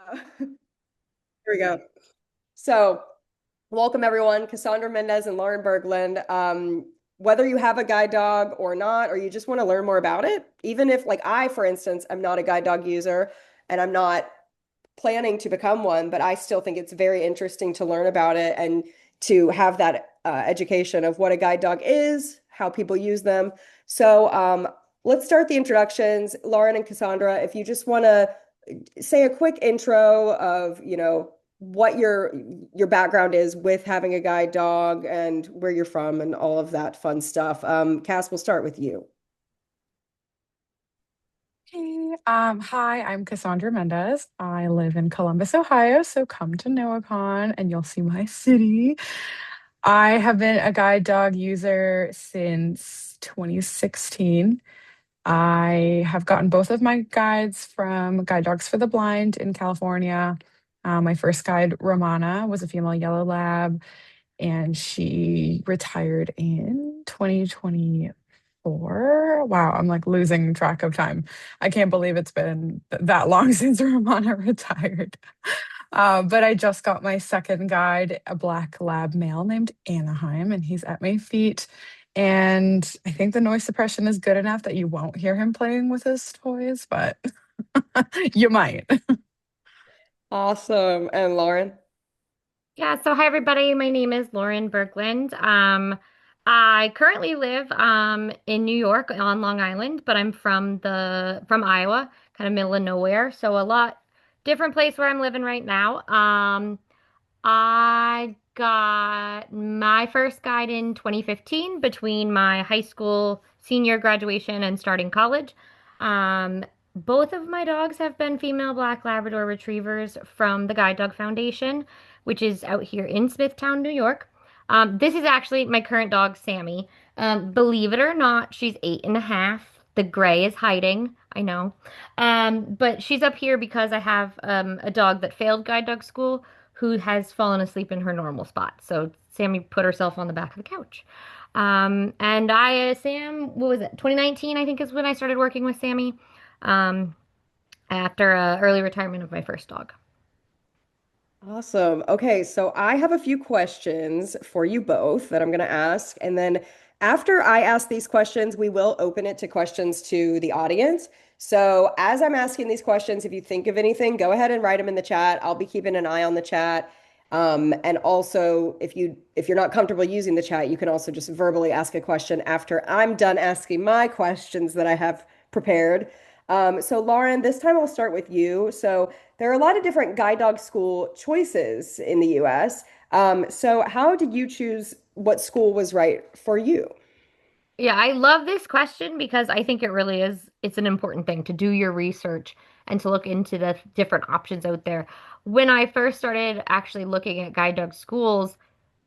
Here we go. So, welcome everyone, Cassandra Mendez and Lauren Berglund. Whether you have a guide dog or not, or you just want to learn more about it, even if, like I, for instance, I'm not a guide dog user and I'm not planning to become one, but I still think it's very interesting to learn about it and to have that education of what a guide dog is, how people use them. So, let's start the introductions. Lauren and Cassandra, if you just want to say a quick intro of, what your background is with having a guide dog and where you're from and all of that fun stuff. Cass, we'll start with you. Hey, hi, I'm Cassandra Mendez. I live in Columbus, Ohio, so come to NoahCon and you'll see my city. I have been a guide dog user since 2016. I have gotten both of my guides from Guide Dogs for the Blind in California. My first guide, Romana, was a female yellow lab, and she retired in 2024. Wow, I'm like losing track of time. I can't believe it's been that long since Romana retired. But I just got my second guide, a black lab male named Anaheim, and he's at my feet. And I think the noise suppression is good enough that you won't hear him playing with his toys, but you might. Awesome. And Lauren? Yeah, so hi everybody. My name is Lauren Berglund. I currently live in New York on Long Island, but I'm from Iowa, kind of middle of nowhere, so a lot different place where I'm living right now. I got my first guide in 2015 between my high school senior graduation and starting college. Um, Both of my dogs have been female black Labrador retrievers from the Guide Dog Foundation, which is out here in Smithtown, New York. This is actually my current dog, Sammy. Believe it or not, she's 8.5. The gray is hiding. I know. But she's up here because I have a dog that failed guide dog school who has fallen asleep in her normal spot. So Sammy put herself on the back of the couch. And Sam, what was it? 2019, I think is when I started working with Sammy, um, after early retirement of my first dog. Awesome. Okay, so I have a few questions for you both that I'm going to ask. And then after I ask these questions, we will open it to questions to the audience. So as I'm asking these questions, if you think of anything, go ahead and write them in the chat. I'll be keeping an eye on the chat. And also, if you're not comfortable using the chat, you can also just verbally ask a question after I'm done asking my questions that I have prepared. So Lauren, this time I'll start with you. So there are a lot of different guide dog school choices in the US. So how did you choose what school was right for you? Yeah, I love this question because I think it really is, it's an important thing to do your research and to look into the different options out there. When I first started actually looking at guide dog schools,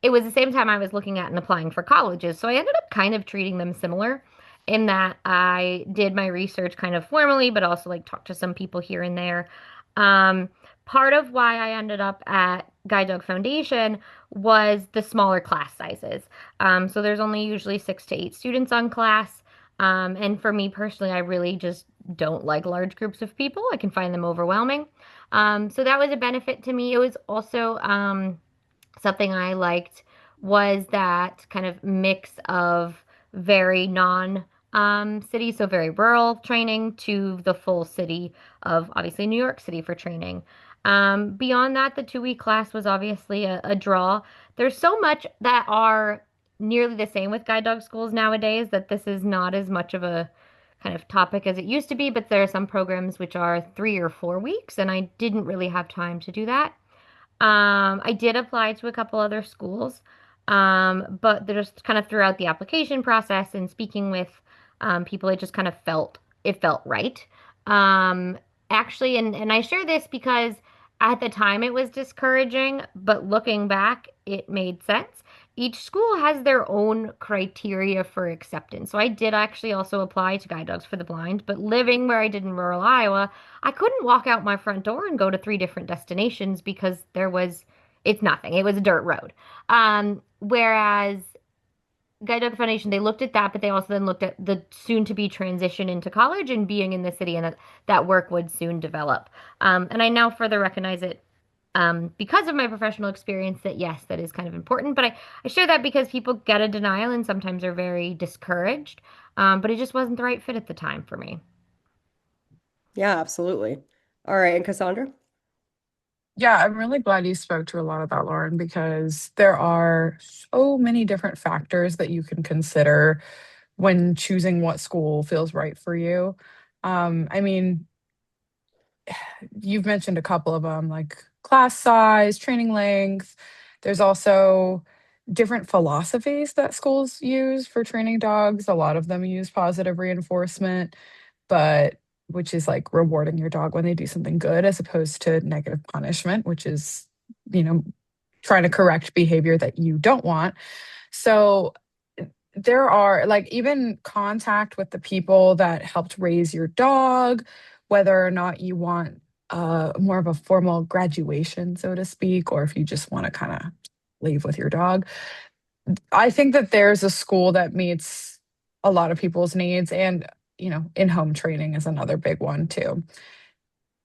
it was the same time I was looking at and applying for colleges. So I ended up kind of treating them similar in that I did my research kind of formally, but also like talked to some people here and there. Um, Part of why I ended up at Guide Dog Foundation was the smaller class sizes. So there's only usually 6 to 8 students on class. And for me personally, I really just don't like large groups of people. I can find them overwhelming. So that was a benefit to me. It was also something I liked was that kind of mix of very non city, so very rural training to the full city of obviously New York City for training. Beyond that, the 2 week class was obviously a draw. There's so much that are nearly the same with guide dog schools nowadays that this is not as much of a kind of topic as it used to be, but there are some programs which are 3 or 4 weeks, and I didn't really have time to do that. I did apply to a couple other schools, but just kind of throughout the application process and speaking with people, it just kind of felt right. Um, Actually, and I share this because at the time it was discouraging, but looking back, it made sense. Each school has their own criteria for acceptance. So I did actually also apply to Guide Dogs for the Blind, but living where I did in rural Iowa, I couldn't walk out my front door and go to 3 different destinations because it's nothing. It was a dirt road. Whereas Guide Dog Foundation, they looked at that, but they also then looked at the soon to be transition into college and being in the city, and that work would soon develop. And I now further recognize it because of my professional experience that yes, that is kind of important. But I share that because people get a denial and sometimes are very discouraged. But it just wasn't the right fit at the time for me. Yeah, absolutely. All right, and Cassandra? Yeah, I'm really glad you spoke to a lot of that, Lauren, because there are so many different factors that you can consider when choosing what school feels right for you. I mean, you've mentioned a couple of them, like class size, training length. There's also different philosophies that schools use for training dogs. A lot of them use positive reinforcement, but which is like rewarding your dog when they do something good as opposed to negative punishment, which is, you know, trying to correct behavior that you don't want. So there are like even contact with the people that helped raise your dog, whether or not you want more of a formal graduation, so to speak, or if you just want to kind of leave with your dog. I think that there's a school that meets a lot of people's needs, and in-home training is another big one too.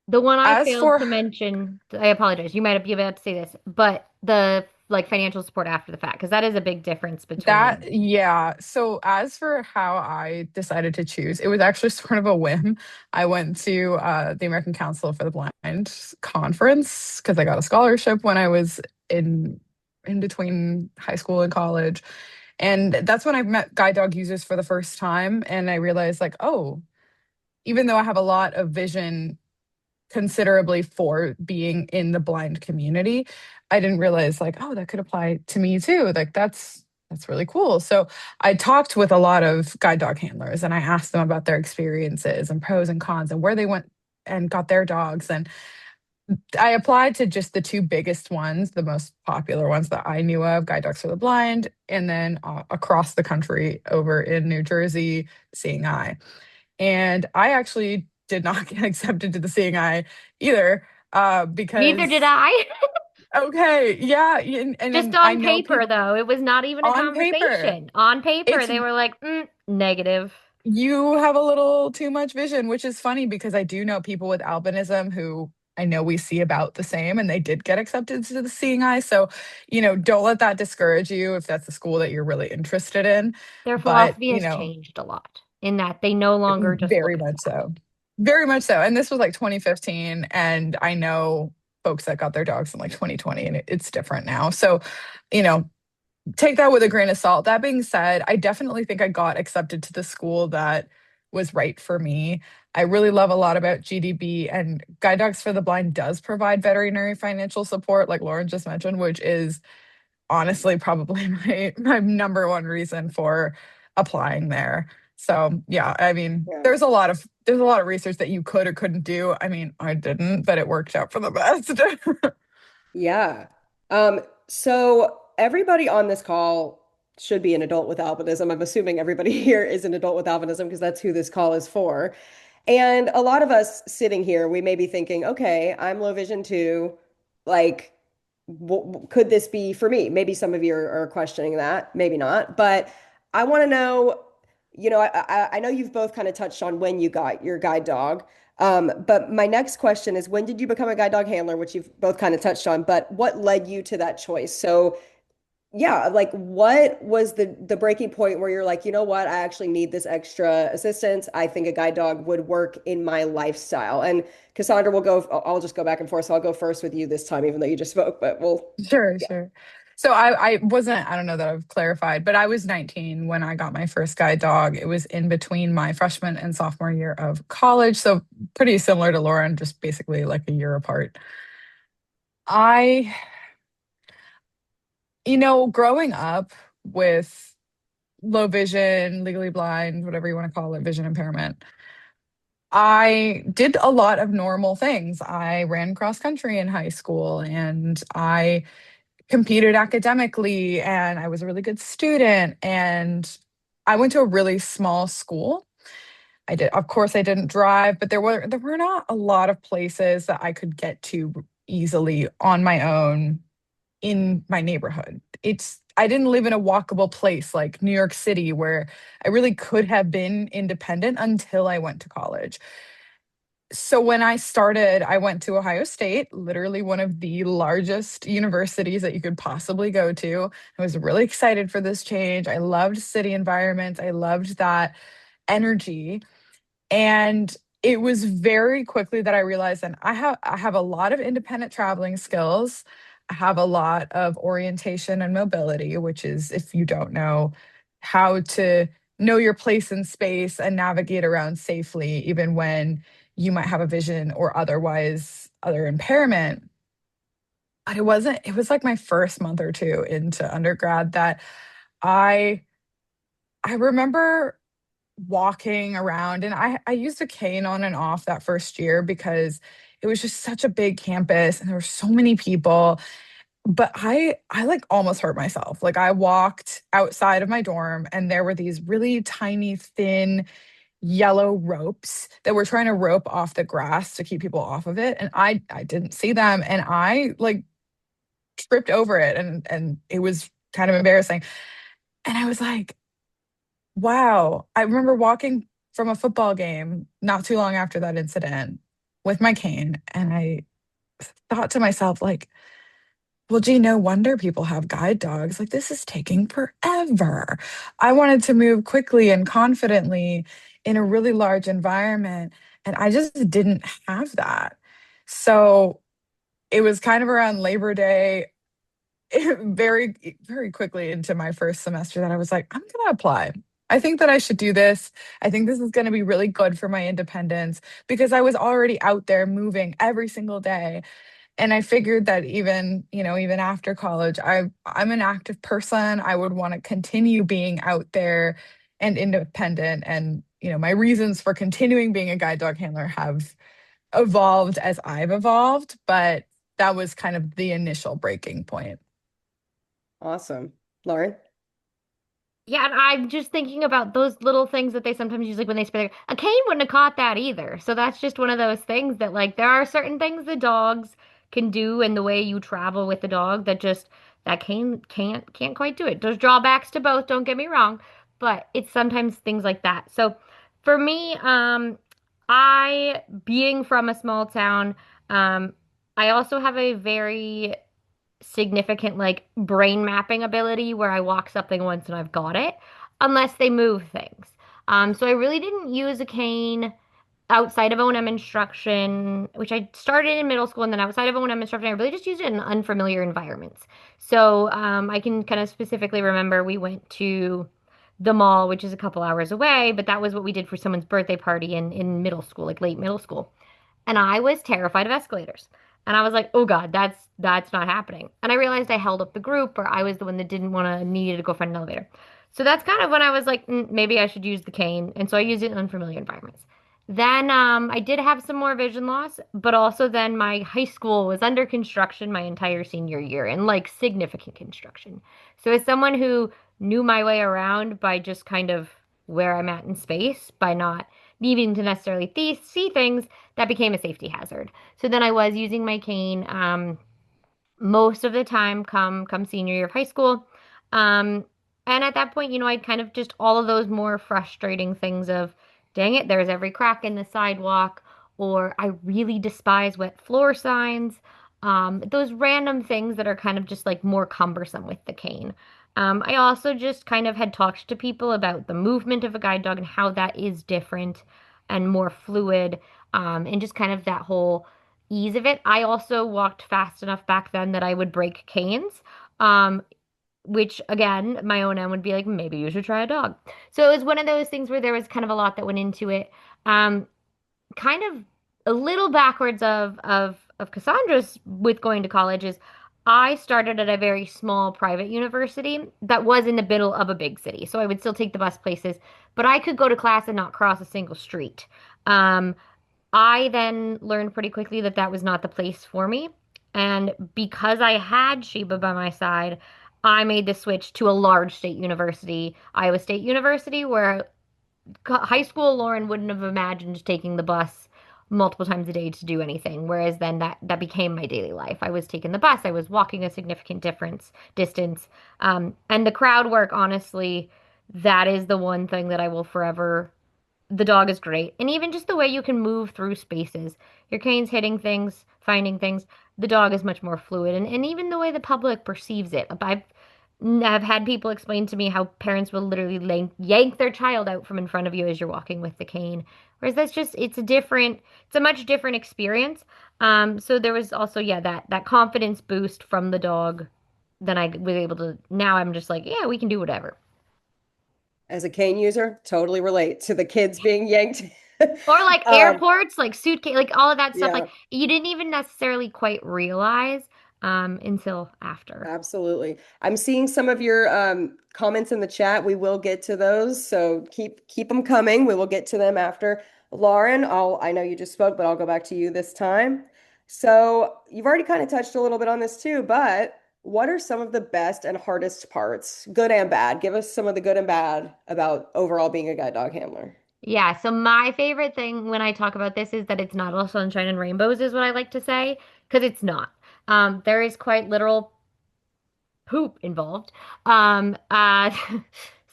The one I As failed for to mention, I apologize. You might have been about to say this, but the like financial support after the fact, because that is a big difference between. that, yeah. So as for how I decided to choose, it was actually sort of a whim. I went to the American Council for the Blind conference because I got a scholarship when I was in between high school and college. And that's when I met guide dog users for the first time. And I realized, like, oh, even though I have a lot of vision considerably for being in the blind community, I didn't realize, like, oh, that could apply to me too. Like that's really cool. So I talked with a lot of guide dog handlers and I asked them about their experiences and pros and cons and where they went and got their dogs. And I applied to just the two biggest ones, the most popular ones that I knew of, Guide Dogs for the Blind, and then across the country over in New Jersey, Seeing Eye. And I actually did not get accepted to the Seeing Eye either, Neither did because I. okay, yeah, Just and I on know paper, people though, it was not even a on paper. conversation. On paper, It's they were like, negative. You have a little too much vision, which is funny because I do know people with albinism who I know we see about the same and they did get accepted to the Seeing Eye. So, don't let that discourage you if that's a school that you're really interested in. Their But, philosophy has changed a lot in that they no longer just very look at much that. so. Very much so. And this was like 2015. And I know folks that got their dogs in like 2020 and it's different now. So, you know, take that with a grain of salt. That being said, I definitely think I got accepted to the school that was right for me. I really love a lot about GDB, and Guide Dogs for the Blind does provide veterinary financial support, like Lauren just mentioned, which is honestly probably my number one reason for applying there. So yeah, I mean, Yeah. there's a lot of research that you could or couldn't do. I mean, I didn't, but it worked out for the best. Yeah. So everybody on this call should be an adult with albinism. I'm assuming everybody here is an adult with albinism because that's who this call is for. And a lot of us sitting here, we may be thinking, okay, I'm low vision too. Like, could this be for me? Maybe some of you are questioning that, maybe not. But I want to know, I know you've both kind of touched on when you got your guide dog. But my next question is, when did you become a guide dog handler, which you've both kind of touched on, but what led you to that choice? So yeah, like what was the breaking point where you're like, you know what, I actually need this extra assistance. I think a guide dog would work in my lifestyle. And Cassandra will go, I'll just go back and forth. So I'll go first with you this time, even though you just spoke, but we'll, Sure, yeah. sure. So I wasn't, I don't know that I've clarified, but I was 19 when I got my first guide dog. It was in between my freshman and sophomore year of college. So pretty similar to Lauren, just basically like a year apart. I, growing up with low vision, legally blind, whatever you want to call it, vision impairment, I did a lot of normal things. I ran cross country in high school and I competed academically and I was a really good student and I went to a really small school. Of course I didn't drive, but there were not a lot of places that I could get to easily on my own in my neighborhood. I didn't live in a walkable place like New York City where I really could have been independent until I went to college. So when I started, I went to Ohio State, literally one of the largest universities that you could possibly go to. I was really excited for this change. I loved city environments. I loved that energy. And it was very quickly that I realized that I have a lot of independent traveling skills. I have a lot of orientation and mobility, which is, if you don't know, how to know your place in space and navigate around safely, even when you might have a vision or otherwise other impairment. But it was like my first month or two into undergrad that I I remember walking around, and I used a cane on and off that first year because it was just such a big campus and there were so many people. But I like almost hurt myself. Like I walked outside of my dorm and there were these really tiny thin yellow ropes that were trying to rope off the grass to keep people off of it, and I didn't see them, and I like tripped over it, and it was kind of embarrassing. And I was like, wow. I remember walking from a football game not too long after that incident with my cane. And I thought to myself, like, well, gee, no wonder people have guide dogs. Like, this is taking forever. I wanted to move quickly and confidently in a really large environment. And I just didn't have that. So it was kind of around Labor Day, very quickly into my first semester, that I was like, I'm going to apply. I think that I should do this. I think this is going to be really good for my independence because I was already out there moving every single day. And I figured that even, even after college, I'm an active person. I would want to continue being out there and independent. And, my reasons for continuing being a guide dog handler have evolved as I've evolved, but that was kind of the initial breaking point. Awesome. Lauren? Yeah, and I'm just thinking about those little things that they sometimes use, like when they spit a cane wouldn't have caught that either. So that's just one of those things that, like, there are certain things the dogs can do and the way you travel with the dog that just that cane can't quite do it. There's drawbacks to both, don't get me wrong, but it's sometimes things like that. So for me, I being from a small town, um, I also have a very significant like brain mapping ability where I walk something once and I've got it, unless they move things. So I really didn't use a cane outside of O&M instruction, which I started in middle school, and then outside of O&M instruction, I really just used it in unfamiliar environments. So I can kind of specifically remember we went to the mall, which is a couple hours away, but that was what we did for someone's birthday party in middle school, like late middle school. And I was terrified of escalators. And I was like, "Oh God, that's not happening." And I realized I held up the group, or I was the one that didn't want to needed to go find an elevator. So that's kind of when I was like, maybe I should use the cane. And so I used it in unfamiliar environments. Then I did have some more vision loss, but also then my high school was under construction my entire senior year, and like significant construction. So as someone who knew my way around by just kind of where I'm at in space, by not needing to necessarily see things, that became a safety hazard. So then I was using my cane most of the time come senior year of high school. Um, and at that point, I'd kind of just all of those more frustrating things of, dang it, there's every crack in the sidewalk, or I really despise wet floor signs. Those random things that are kind of just like more cumbersome with the cane. I also just kind of had talked to people about the movement of a guide dog and how that is different and more fluid, and just kind of that whole ease of it. I also walked fast enough back then that I would break canes, um, which again, my own end would be like, maybe you should try a dog. So it was one of those things where there was kind of a lot that went into it. Um, Kind of a little backwards of Cassandra's with going to college is I started at a very small private university that was in the middle of a big city. So I would still take the bus places, but I could go to class and not cross a single street. Um, I then learned pretty quickly that that was not the place for me. And because I had Sheba by my side, I made the switch to a large state university, Iowa State University, where high school Lauren wouldn't have imagined taking the bus multiple times a day to do anything. Whereas then that became my daily life. I was taking the bus, I was walking a significant difference distance. And the crowd work, honestly, that is the one thing that I will forever. The dog is great. And even just the way you can move through spaces. Your cane's hitting things, finding things. The dog is much more fluid. And even the way the public perceives it. I've had people explain to me how parents will literally yank their child out from in front of you as you're walking with the cane. Whereas it's a much different experience. So there was also, yeah, that confidence boost from the dog. Then I was able to, now I'm just like, yeah, we can do whatever. As a cane user, totally relate to the kids being yanked. Or like Um, airports, like suitcase, like all of that stuff. yeah. Like you didn't even necessarily quite realize until after. Absolutely. I'm seeing some of your comments in the chat. We will get to those, so keep them coming. We will get to them after. Lauren, I know you just spoke, but I'll go back to you this time. So you've already kind of touched a little bit on this too, but what are some of the best and hardest parts, good and bad? Give us some of the good and bad about overall being a guide dog handler. Yeah, so my favorite thing when I talk about this is that it's not all sunshine and rainbows, is what I like to say, because it's not. There is quite literal poop involved.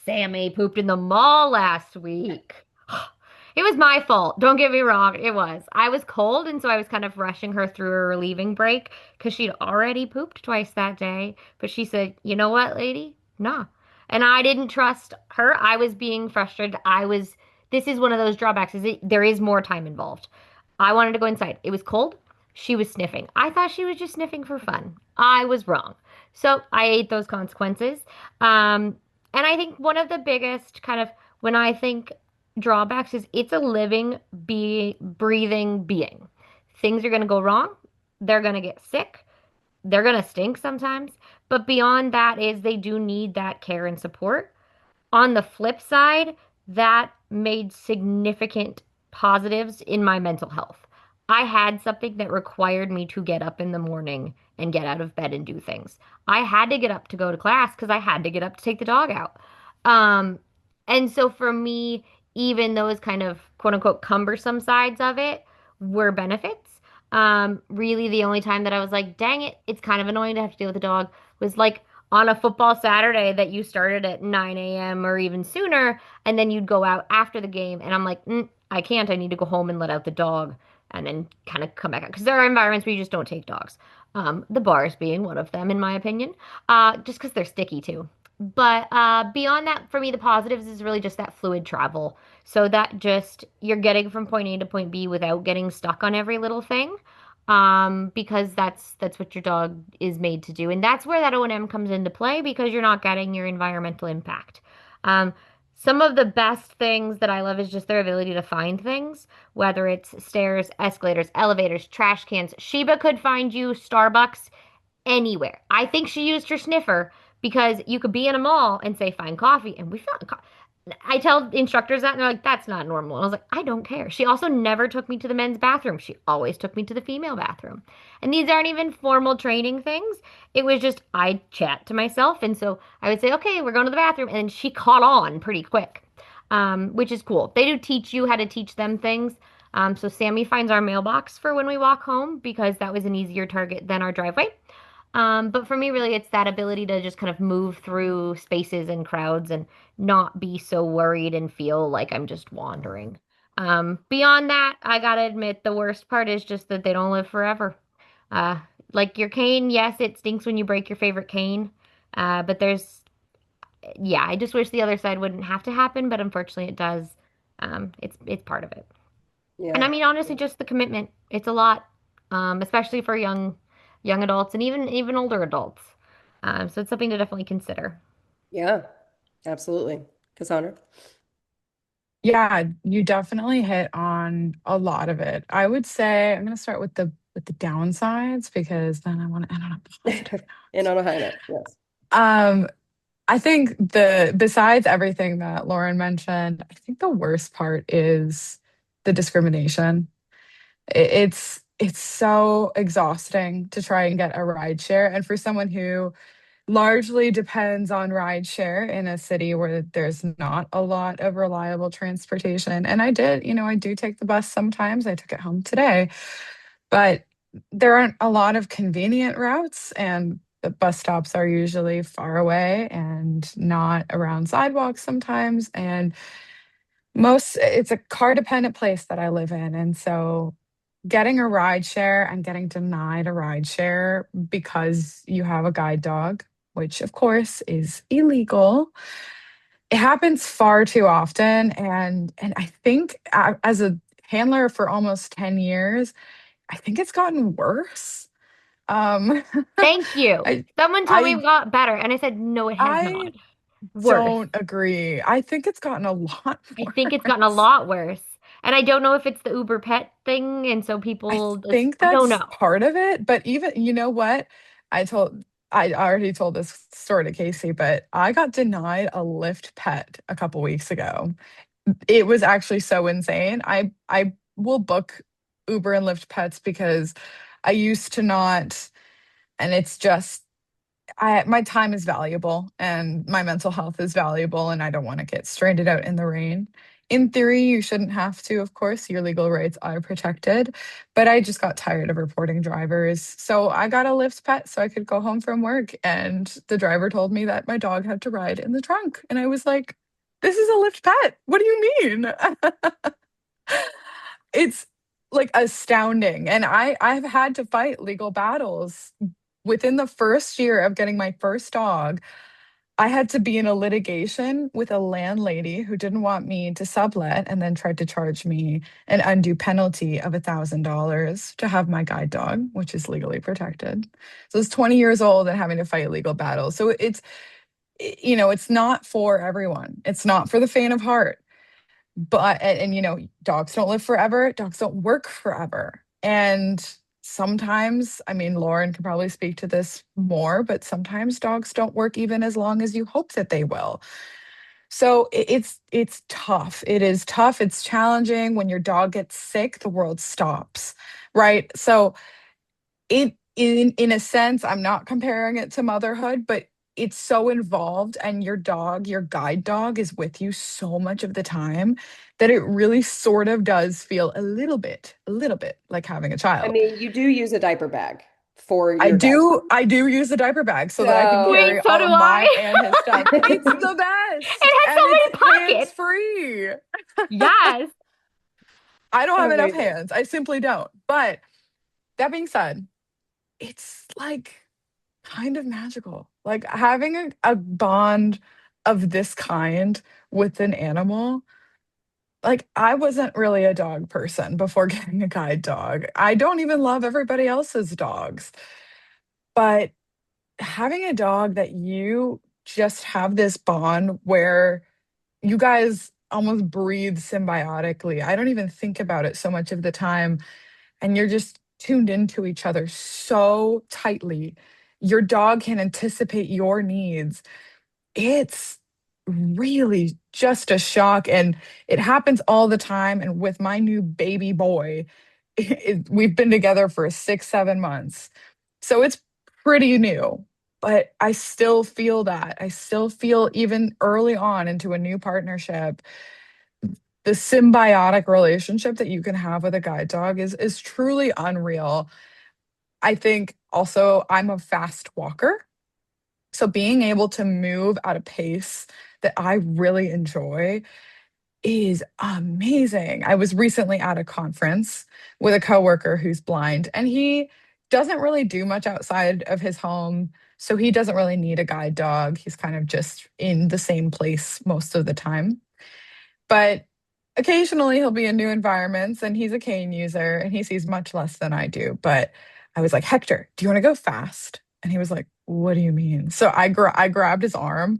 Sammy pooped in the mall last week. It was my fault. Don't get me wrong. It was. I was cold, and so I was kind of rushing her through her relieving break because she'd already pooped twice that day. But she said, "You know what, lady? Nah." And I didn't trust her. I was being frustrated. This is one of those drawbacks, there is more time involved. I wanted to go inside. It was cold. She was sniffing. I thought she was just sniffing for fun. I was wrong. So I ate those consequences. And I think one of the biggest kind of, when I think drawbacks, is it's a living, breathing being. Things are going to go wrong. They're going to get sick. They're going to stink sometimes. But beyond that is they do need that care and support. On the flip side, that made significant positives in my mental health. I had something that required me to get up in the morning and get out of bed and do things. I had to get up to go to class because I had to get up to take the dog out. Um, and so for me, even those kind of quote unquote cumbersome sides of it were benefits. Really, the only time that I was like, dang it, it's kind of annoying to have to deal with the dog was like on a football Saturday that you started at 9 a.m. or even sooner, and then you'd go out after the game. And I'm like, I can't. I need to go home and let out the dog and then kind of come back out. Because there are environments where you just don't take dogs. The bars being one of them, in my opinion, just because they're sticky too. But beyond that, for me, the positives is really just that fluid travel. So that just you're getting from point A to point B without getting stuck on every little thing. Because that's what your dog is made to do. And that's where that O&M comes into play because you're not getting your environmental impact. Um, some of the best things that I love is just their ability to find things, whether it's stairs, escalators, elevators, trash cans. Sheba could find you Starbucks anywhere. I think she used her sniffer because you could be in a mall and say find coffee, and we found coffee. I tell instructors that, and they're like, that's not normal. And I was like, I don't care. She also never took me to the men's bathroom. She always took me to the female bathroom. And these aren't even formal training things. It was just, I chat to myself. And so I would say, okay, we're going to the bathroom. And she caught on pretty quick, which is cool. They do teach you how to teach them things. So Sammy finds our mailbox for when we walk home because that was an easier target than our driveway. But for me, really, it's that ability to just kind of move through spaces and crowds and not be so worried and feel like I'm just wandering. Beyond that, I gotta admit, the worst part is just that they don't live forever. Uh, like your cane, yes, it stinks when you break your favorite cane. But yeah, I just wish the other side wouldn't have to happen, but unfortunately it does. It's part of it. And I Yeah. mean, honestly, just the commitment. It's a lot, especially for young adults and even older adults. So it's something to definitely consider. Yeah. Absolutely. Cassandra. Yeah, you definitely hit on a lot of it. I would say I'm going to start with the downsides because then I want to end on a positive And on a high note. Yes. note. I think the besides everything that Lauren mentioned, I think the worst part is the discrimination. It's so exhausting to try and get a ride share, and for someone who largely depends on rideshare in a city where there's not a lot of reliable transportation. And I do take the bus sometimes. I took it home today, but there aren't a lot of convenient routes, and the bus stops are usually far away and not around sidewalks sometimes. And it's a car dependent place that I live in. And so getting a ride share and getting denied a ride share because you have a guide dog, which of course is illegal, it happens far too often. And I think as a handler for almost 10 years, I think it's gotten worse. Um, Thank you. I Someone told me I it got better, and I said, no, it has I not. Worse. don't agree. I think it's gotten a lot I think it's gotten a worse. lot worse. And I don't know if it's the Uber pet thing, and so I people just, think I don't that's know. part of it, but even you know what? I told I already told this story to Casey, but I got denied a Lyft pet a couple weeks ago. It was actually so insane. I will book Uber and Lyft pets because I used to not, and it's just my time is valuable and my mental health is valuable, and I don't want to get stranded out in the rain. In theory, you shouldn't have to, of course, your legal rights are protected, but I just got tired of reporting drivers. So I got a Lyft pet so I could go home from work, and the driver told me that my dog had to ride in the trunk. And I was like, this is a Lyft pet. What do you mean? It's like astounding. And I've had to fight legal battles. Within the first year of getting my first dog, I had to be in a litigation with a landlady who didn't want me to sublet and then tried to charge me an undue penalty of $1,000 to have my guide dog, which is legally protected. So it's 20 years old and having to fight legal battles. So it's not for everyone. It's not for the faint of heart. But dogs don't live forever, dogs don't work forever. And sometimes, I mean, Lauren can probably speak to this more, but sometimes dogs don't work even as long as you hope that they will. So it's tough. It is tough. It's challenging. When your dog gets sick, the world stops, right? So in a sense, I'm not comparing it to motherhood, but it's so involved, and your guide dog is with you so much of the time that it really sort of does feel a little bit like having a I child. mean, you do use a diaper bag for I your guide. do use a diaper bag so that I can So, Wait, carry so all do of mine I. and his stuff. It's the It best has and so it's many hands pockets. free. Yes. I don't have enough amazing. hands. I simply don't. But that being said, it's like kind of magical. Like having a bond of this kind with an animal. Like I wasn't really a dog person before getting a guide dog. I don't even love everybody else's dogs. But having a dog that you just have this bond where you guys almost breathe symbiotically. I don't even think about it so much of the time, and you're just tuned into each other so tightly. Your dog can anticipate your needs. It's really just a shock, and it happens all the time. And with my new baby boy, we've been together for 6 7 months, so it's pretty new, but I still feel that. I still feel, even early on into a new partnership, the symbiotic relationship that you can have with a guide dog is truly unreal. I think also I'm a fast walker. So being able to move at a pace that I really enjoy is amazing. I was recently at a conference with a coworker who's blind, and he doesn't really do much outside of his home. So he doesn't really need a guide dog. He's kind of just in the same place most of the time. But occasionally he'll be in new environments, and he's a cane user and he sees much less than I do. But I was like, Hector, do you want to go fast? And he was like, what do you mean? So I grabbed his arm,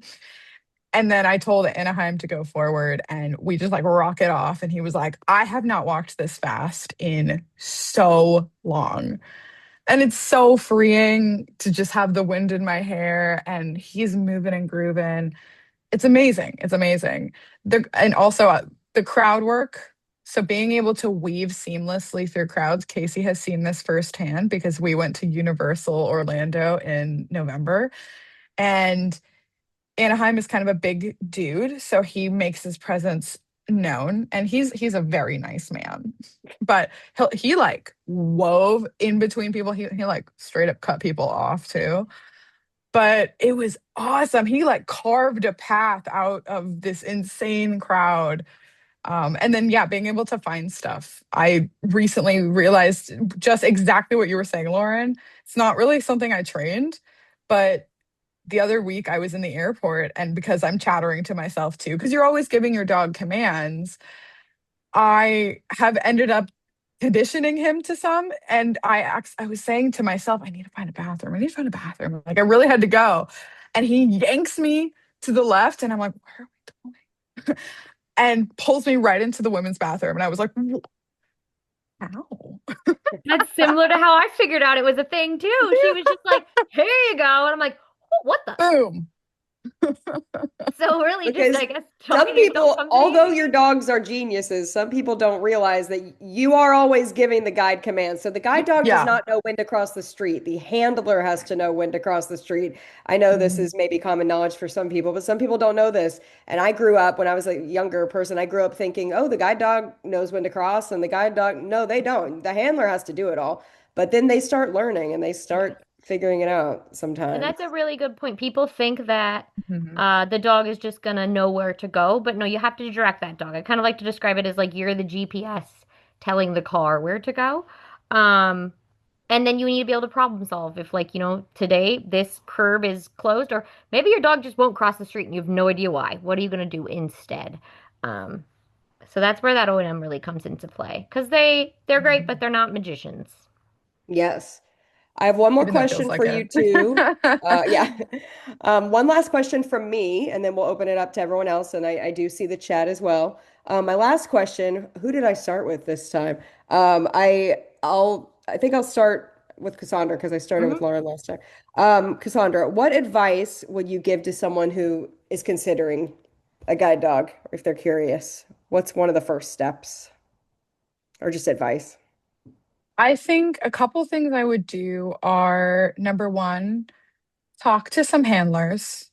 and then I told Anaheim to go forward, and we just like rocket off. And he was like, I have not walked this fast in so long. And it's so freeing to just have the wind in my hair, and he's moving and grooving. It's amazing. It's amazing. And also the crowd work. So being able to weave seamlessly through crowds, Casey has seen this firsthand because we went to Universal Orlando in November, And Anaheim is kind of a big dude, so he makes his presence known, and he's a very nice man. But he like wove in between people. He like straight up cut people off too. But it was awesome. He like carved a path out of this insane crowd. And then, yeah, being able to find stuff. I recently realized just exactly what you were saying, Lauren. It's not really something I trained, but the other week I was in the airport, and because I'm chattering to myself too, because you're always giving your dog commands, I have ended up conditioning him to some. And I was saying to myself, I need to find a bathroom. I need to find a bathroom. Like I really had to go. And he yanks me to the left, and I'm like, where are we going? And pulls me right into the women's bathroom. And I was like, ow. That's similar to how I figured out it was a thing too. She was just like, "Here you go," and I'm like, "Oh, what the?" Boom. So really, just Because I guess some talking yourself people, comes in although handy. your dogs are geniuses, some people don't realize that you are always giving the guide commands. So the guide dog does Yeah. not know when to cross the street. The handler has to know when to cross the street. I know this Mhm. is maybe common knowledge for some people, but some people don't know this. And I grew up when I was a younger person, I grew up thinking, oh, the guide dog knows when to cross, and the guide dog, no, they don't. The handler has to do it all. But then they start learning and they start figuring it out And sometimes. that's a really good point. People think that Mhm. the dog is just gonna know where to go, but no, you have to direct that dog. I kind of like to describe it as like you're the GPS telling the car where to go. Um, and then you need to be able to problem solve. If like, today this curb is closed, or maybe your dog just won't cross the street and you have no idea why. What are you gonna do instead? Um, so that's where that O&M really comes into play because they're great, but Mhm. they're not magicians. Yes. I have one more Even though it feels question for like you it. too. Yeah. One last question from me, and then we'll open it up to everyone else. And I do see the chat as well. My last question, who did I start with this time? I think I'll start with Cassandra because I started with Mhm. Lauren last time. Cassandra, what advice would you give to someone who is considering a guide dog, or if they're curious? What's one of the first steps, or just advice? I think a couple things I would do are number one, talk to some handlers.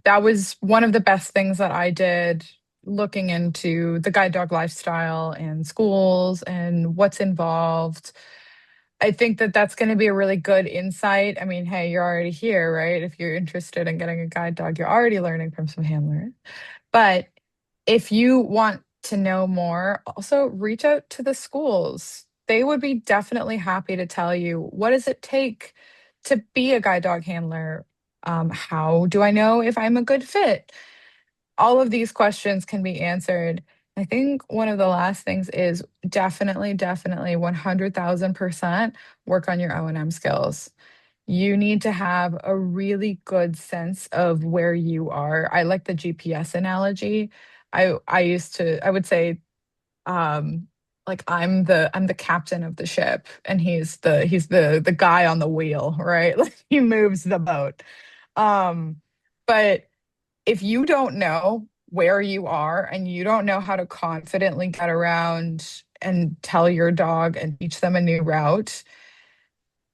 That was one of the best things that I did looking into the guide dog lifestyle and schools and what's involved. I think that that's going to be a really good insight. I mean, hey, you're already here, right? If you're interested in getting a guide dog, you're already learning from some handlers. But if you want to know more, also reach out to the schools. They would be definitely happy to tell you what does it take to be a guide dog handler? How do I know if I'm a good fit? All of these questions can be answered. I think one of the last things is definitely 100,000% work on your O&M skills. You need to have a really good sense of where you are. I like the GPS analogy. I would say um like I'm the captain of the ship, and he's the guy on the wheel, right? Like he moves the boat. But if you don't know where you are and you don't know how to confidently get around and tell your dog and teach them a new route,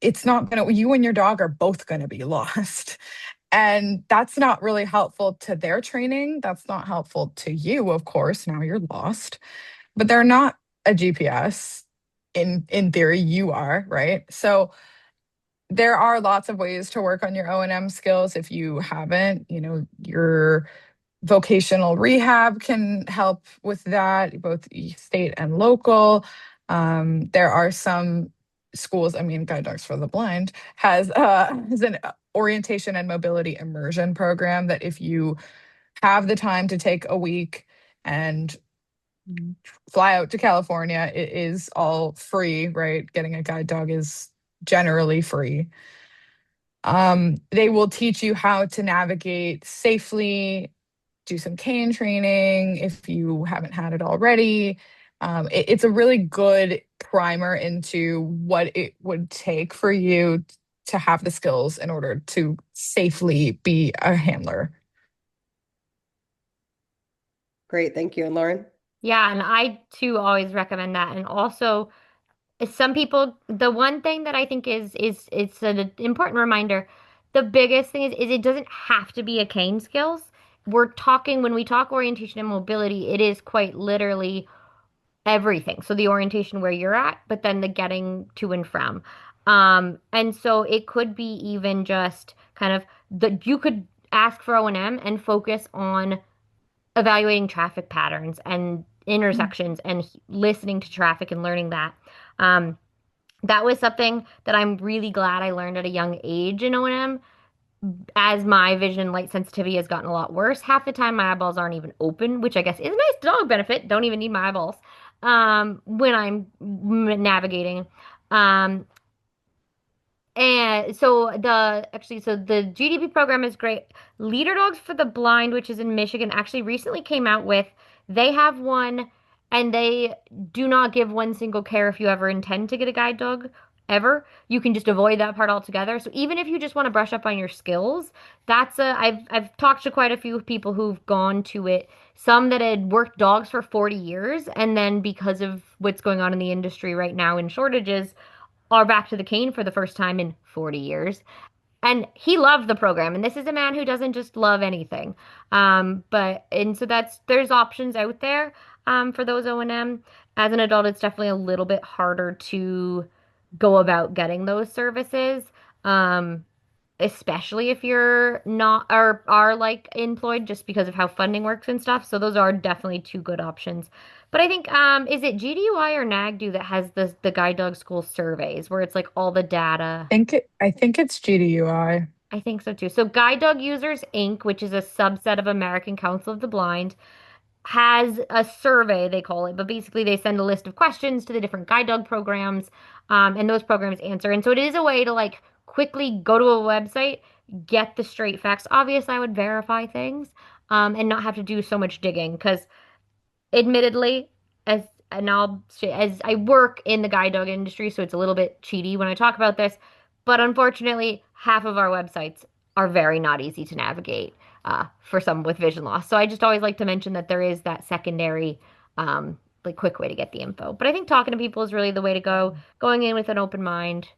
it's not going to, you and your dog are both going to be lost. And that's not really helpful to their training. That's not helpful to you, of course. Now you're lost, but they're not a GPS. In theory, you are, right? So there are lots of ways to work on your O&M skills if you haven't. Your vocational rehab can help with that, both state and local. There are some schools, I mean, Guide Dogs for the Blind has an orientation and mobility immersion program that if you have the time to take a week and fly out to California, it is all free, right? Getting a guide dog is generally free. They will teach you how to navigate safely, do some cane training if you haven't had it already. It's a really good primer into what it would take for you to have the skills in order to safely be a handler. Great, thank you. And Lauren? Yeah, and I too always recommend that. And also, some people, the one thing that I think is it's an important reminder. the biggest thing is it doesn't have to be a cane skills. We're talking when we talk orientation and mobility, it is quite literally everything. So the orientation where you're at, but then the getting to and from. And so it could be even just kind of you could ask for O&M and focus on evaluating traffic patterns and intersections and listening to traffic and learning that. Um, that was something that I'm really glad I learned at a young age in O&M. As my vision and light sensitivity has gotten a lot worse, half the time my eyeballs aren't even open, which I guess is a nice dog benefit. Don't even need my eyeballs when I'm navigating. Um, and so the GDP program is great. Leader Dogs for the Blind, which is in Michigan, actually recently came out with, they have one and they do not give one single care if you ever intend to get a guide dog ever. You can just avoid that part altogether. So even if you just want to brush up on your skills, I've talked to quite a few people who've gone to it, some that had worked dogs for 40 years and then because of what's going on in the industry right now in shortages are back to the cane for the first time in 40 years. And he loved the program. And this is a man who doesn't just love anything. And so there's options out there for those O&M. As an adult, it's definitely a little bit harder to go about getting those services. Um, Especially if you're not or are like employed just because of how funding works and stuff. So those are definitely two good options. But I think is it GDUI or NAGDU that has the guide dog school surveys where it's like all the data? I think it's GDUI. I think so too. So Guide Dog Users Inc., which is a subset of American Council of the Blind, has a survey, they call it, but basically they send a list of questions to the different guide dog programs, and those programs answer. And so it is a way to like quickly go to a website, get the straight facts. Obviously, I would verify things, and not have to do so much digging because admittedly, as and I'll say, as I work in the guide dog industry, so it's a little bit cheaty when I talk about this, but unfortunately, half of our websites are very not easy to navigate for some with vision loss. So I just always like to mention that there is that secondary, like quick way to get the info. But I think talking to people is really the way to go, going in with an open mind.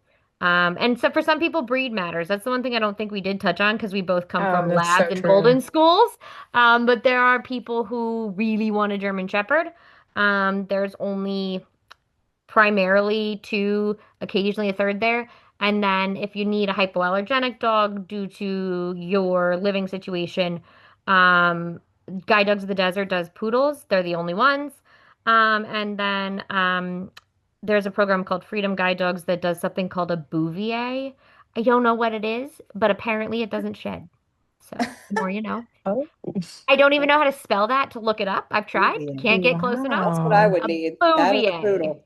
And so for some people, breed matters. That's the one thing I don't think we did touch on because we both come Oh, from that's so labs and true. golden schools. But there are people who really want a German Shepherd. There's only primarily two, occasionally a third there. And then if you need a hypoallergenic dog due to your living situation, um, Guide Dogs of the Desert does poodles. They're the only ones. And then there's a program called Freedom Guide Dogs that does something called a Bouvier. I don't know what it is, but apparently it doesn't shed. So the more you know. Oh, I don't even know how to spell that to look it up. I've tried, Bouvier. can't get close enough. That's what I wow. would A need. That and a Bouvier. poodle.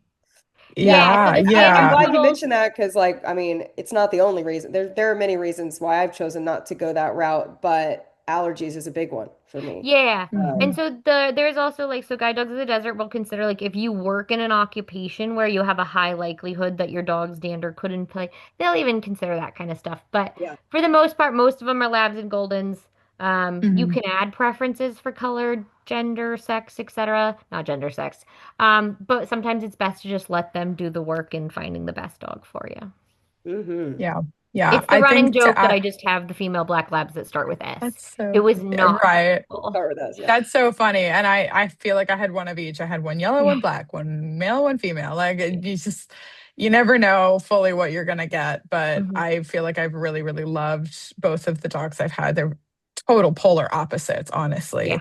Yeah, Yeah, so Yeah, the I'm standard yeah. glad you poodles. mentioned that because, like, I mean, it's not the only reason. There are many reasons why I've chosen not to go that route, but allergies is a big one for me. Yeah. And Mhm. so there's also like so guide dogs of the desert will consider like if you work in an occupation where you have a high likelihood that your dog's dander couldn't play, they'll even consider that kind of stuff. But Yeah. for the most part, most of them are labs and goldens. You Mhm. can add preferences for color, gender, sex, etc. Not gender, sex. But sometimes it's best to just let them do the work in finding the best dog for you. Hmm. Yeah. Yeah. It's the I running think joke that I just have the female black labs that start with S. that's It so was not right. possible. Start with us, yeah. That's so funny. And I feel like I had one of each. I had one yellow, Yeah. one black, one male, one female. You just, you never know fully what you're going to get. But Mhm. I feel like I've really, really loved both of the dogs I've had. They're total polar opposites, honestly. Yeah.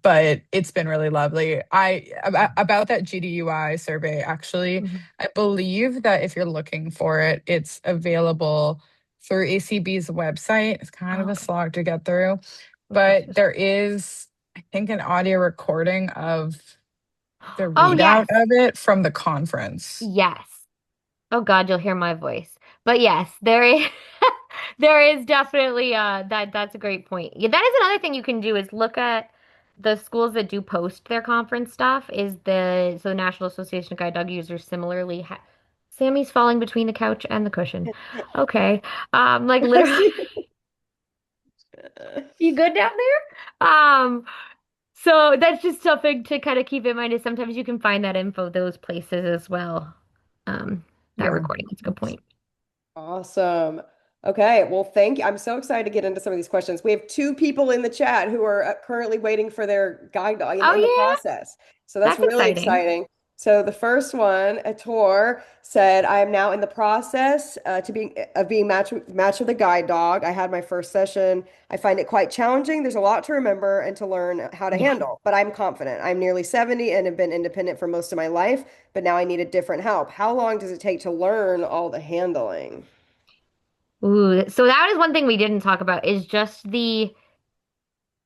But it's been really lovely. About that GDUI survey, actually, Mhm. I believe that if you're looking for it, it's available through ACB's website. It's kind of Oh, a okay. slog to get through, Okay. but there is, I think, an audio recording of the Oh, readout yes. of it from the conference. Yes. Oh God, you'll hear my voice. But yes, there is there is definitely that's a great point. Yeah, that is another thing you can do is look at the schools that do post their conference stuff is the National Association of Guide Dog Users similarly ha Sammy's falling between the couch and the cushion. Okay. Like literally you good down there? So that's just something to kind of keep in mind is sometimes you can find that info those places as well. Um, that Yeah. recording. That's a good point. Awesome. Okay, well, thank you. I'm so excited to get into some of these questions. We have two people in the chat who are currently waiting for their guide dog Oh in the yeah, process. So that's that's really exciting. exciting. So the first one, Ator, said, "I am now in the process of being matched with a guide dog. I had my first session. I find it quite challenging. There's a lot to remember and to learn how to Yeah. handle, but I'm confident. I'm nearly 70 and have been independent for most of my life, but now I need a different help. How long does it take to learn all the handling?" Ooh, so that is one thing we didn't talk about is just the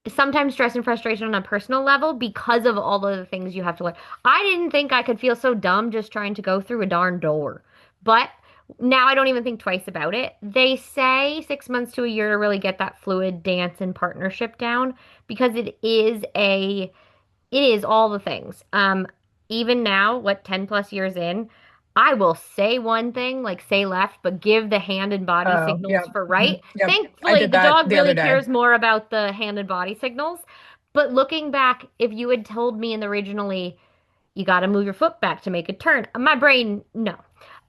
sometimes stress and frustration on a personal level because of all of the things you have to learn. I didn't think I could feel so dumb just trying to go through a darn door. But now I don't even think twice about it. They say 6 months to a year to really get that fluid dance and partnership down because it is all the things. Even now, what, 10 plus years in, I will say one thing, like say left, but give the hand and body Oh, signals yeah. for right. Yep. I Thankfully, did the that dog the other really day. cares more about the hand and body signals. But looking back, if you had told me in the originally, you got to move your foot back to make a turn, my brain, no.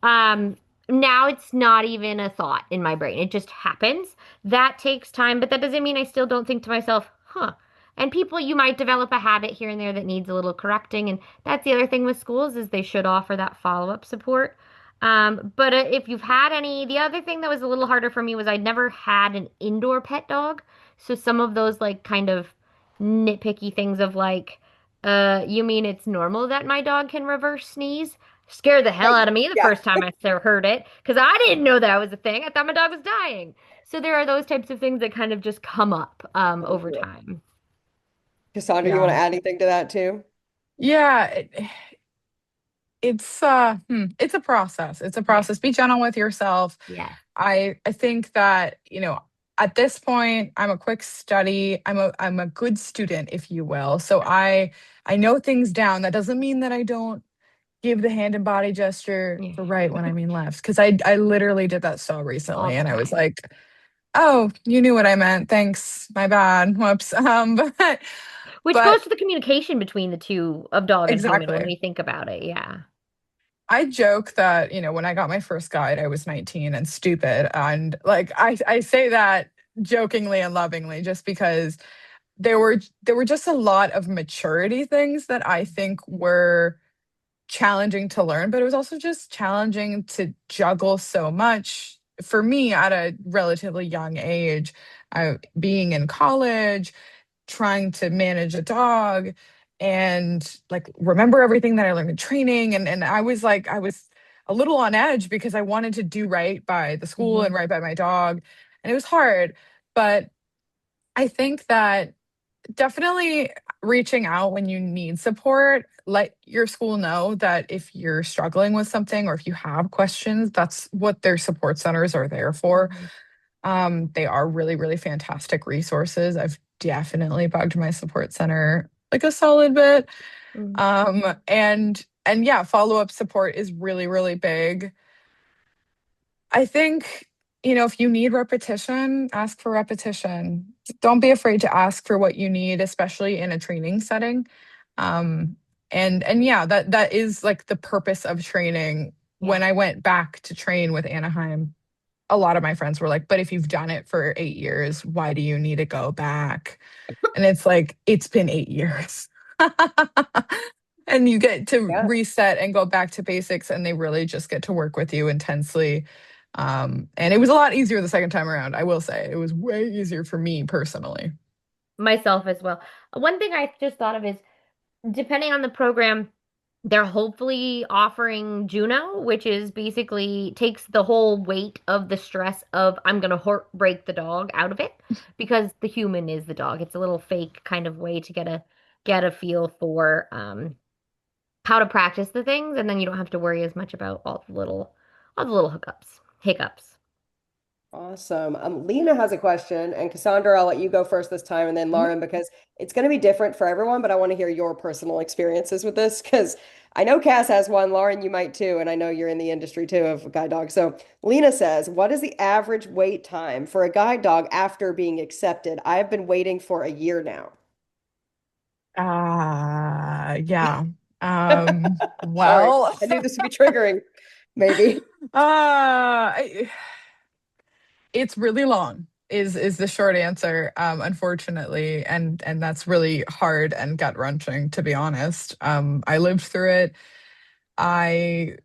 Um, Now it's not even a thought in my brain. It just happens. That takes time, but that doesn't mean I still don't think to myself, huh. And people, you might develop a habit here and there that needs a little correcting. And that's the other thing with schools is they should offer that follow-up support. But if you've had any, the other thing that was a little harder for me was I'd never had an indoor pet dog. So some of those like kind of nitpicky things of like, you mean it's normal that my dog can reverse sneeze? Scared the hell Right. out of me the Yeah. first time I heard it because I didn't know that was a thing. I thought my dog was dying. So there are those types of things that kind of just come up over time. Cassandra, you want Yeah. to add anything to that too? Yeah, it's a process. It's a Yeah. process. Be gentle with yourself. Yes. I think that, at this point, I'm a quick study. I'm a good student, if you will. So I know things down. That doesn't mean that I don't give the hand and body gesture Yeah. for right when I mean left. Because I literally did that so All recently the and I was time. like, oh, you knew what I meant. Thanks. My bad. Whoops. Which But goes to the communication between the two of dog and human when exactly. we think about it. Yeah. I joke that, when I got my first guide, I was 19 and stupid. And like I say that jokingly and lovingly just because there were just a lot of maturity things that I think were challenging to learn, but it was also just challenging to juggle so much for me at a relatively young age. Being in college, trying to manage a dog and like remember everything that I learned in training. And I was a little on edge because I wanted to do right by the school Mhm. and right by my dog. And it was hard. But I think that definitely reaching out when you need support, let your school know that if you're struggling with something or if you have questions, that's what their support centers are there for. Mhm. They are really, really fantastic resources. I've definitely bugged my support center like a solid bit. Mhm. And yeah, follow-up support is really, really big. I think, if you need repetition, ask for repetition. Don't be afraid to ask for what you need, especially in a training setting. Um, and yeah, that is like the purpose of training. Yeah. When I went back to train with Anaheim, a lot of my friends were like, but if you've done it for 8 years, why do you need to go back? And it's like, it's been 8 years. And you get to Yeah. reset and go back to basics, and they really just get to work with you intensely. And it was a lot easier the second time around, I will say. It was way easier for me personally. Myself as well. One thing I just thought of is depending on the program, they're hopefully offering Juno, which is basically takes the whole weight of the stress of I'm gonna break the dog out of it because the human is the dog. It's a little fake kind of way to get a feel for how to practice the things, and then you don't have to worry as much about all the little hiccups. Awesome. Lena has a question, and Cassandra, I'll let you go first this time, and then Mhm. Lauren, because it's going to be different for everyone, but I want to hear your personal experiences with this because I know Cass has one, Lauren, you might too, and I know you're in the industry too of guide dogs. So Lena says, what is the average wait time for a guide dog after being accepted? I've been waiting for a year now. Yeah. Sorry, Well, I knew this would be triggering, maybe. I, It's really long is the short answer, unfortunately, and that's really hard and gut-wrenching, to be honest. I lived through it. I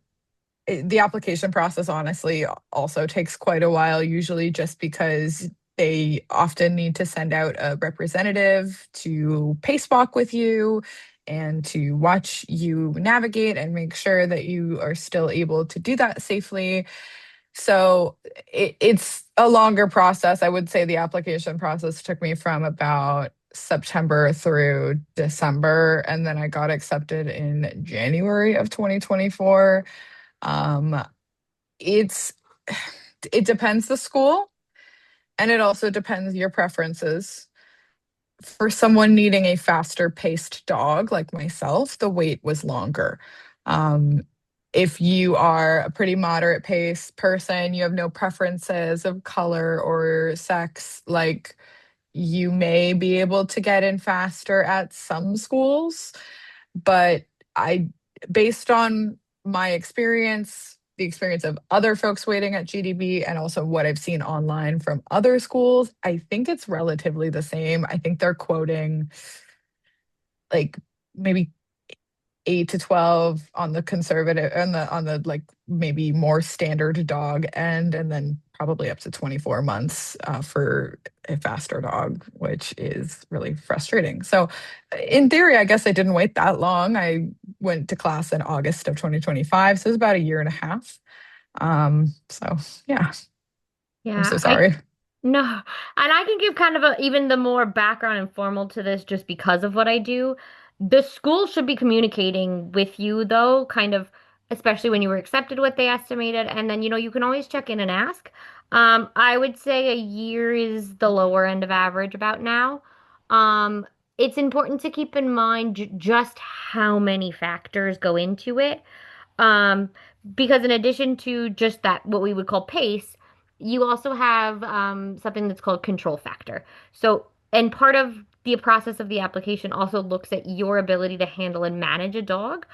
the application process honestly also takes quite a while, usually just because they often need to send out a representative to pace walk with you and to watch you navigate and make sure that you are still able to do that safely. So it's a longer process. I would say the application process took me from about September through December, and then I got accepted in January of 2024. Um, it's it depends the school, and it also depends your preferences. For someone needing a faster paced dog like myself, the wait was longer. Um, if you are a pretty moderate pace person, you have no preferences of color or sex, like you may be able to get in faster at some schools. But I, based on my experience, the experience of other folks waiting at GDB, and also what I've seen online from other schools, I think it's relatively the same. I think they're quoting like maybe 8 to 12 on the conservative and on the like maybe more standard dog end, and then probably up to 24 months for a faster dog, which is really frustrating. So in theory, I guess I didn't wait that long. I went to class in August of 2025, so it was about a year and a half. So yeah, I'm so Yeah, I sorry. no, and I can give kind of even the more background and formal to this just because of what I do. The school should be communicating with you though, kind of, especially when you were accepted what they estimated, and then you can always check in and ask. I would say a year is the lower end of average about now. Um, it's important to keep in mind j just how many factors go into it. Um, because in addition to just that, what we would call pace, you also have something that's called control factor. So, and part of the process of the application also looks at your ability to handle and manage a dog.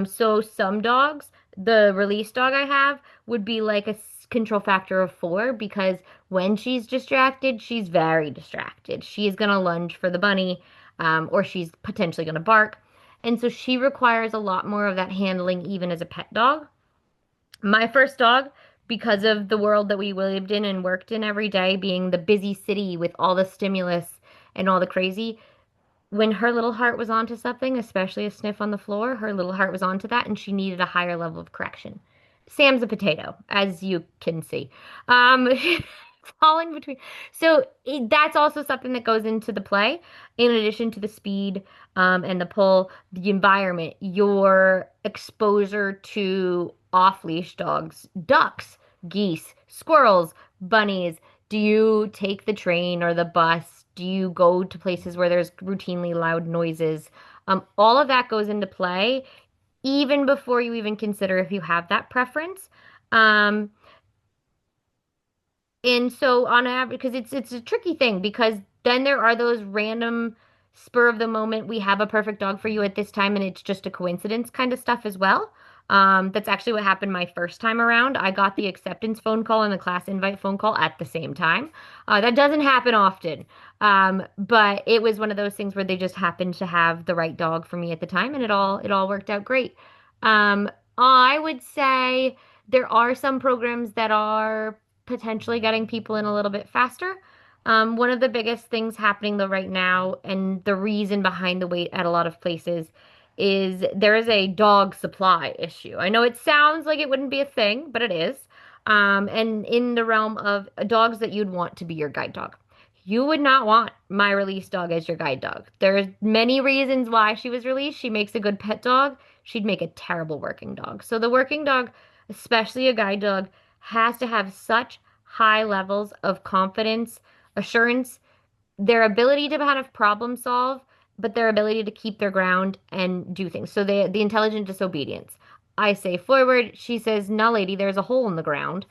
So some dogs, the release dog I have would be like a control factor of 4 because when she's distracted, she's very distracted. She is going to lunge for the bunny, or she's potentially going to bark. And so she requires a lot more of that handling even as a pet dog. My first dog, because of the world that we lived in and worked in every day, being the busy city with all the stimulus and all the crazy, when her little heart was onto something, especially a sniff on the floor, her little heart was onto that and she needed a higher level of correction. Sam's a potato, as you can see. Um, falling between. So that's also something that goes into the play, in addition to the speed, and the pull, the environment, your exposure to off-leash dogs, ducks, geese, squirrels, bunnies. Do you take the train or the bus? Do you go to places where there's routinely loud noises? All of that goes into play even before you even consider if you have that preference. Um, and so on average, because it's a tricky thing because then there are those random spur of the moment, we have a perfect dog for you at this time and it's just a coincidence kind of stuff as well. That's actually what happened my first time around. I got the acceptance phone call and the class invite phone call at the same time. That doesn't happen often. But it was one of those things where they just happened to have the right dog for me at the time and it all worked out great. Um, I would say there are some programs that are potentially getting people in a little bit faster. One of the biggest things happening though right now, and the reason behind the wait at a lot of places, is there is a dog supply issue. I know it sounds like it wouldn't be a thing, but it is. And in the realm of dogs that you'd want to be your guide dog. You would not want my release dog as your guide dog. There's many reasons why she was released. She makes a good pet dog. She'd make a terrible working dog. So the working dog, especially a guide dog, has to have such high levels of confidence, assurance, their ability to kind of problem solve, but their ability to keep their ground and do things. So the intelligent disobedience. I say forward, she says, "No, lady, there's a hole in the ground."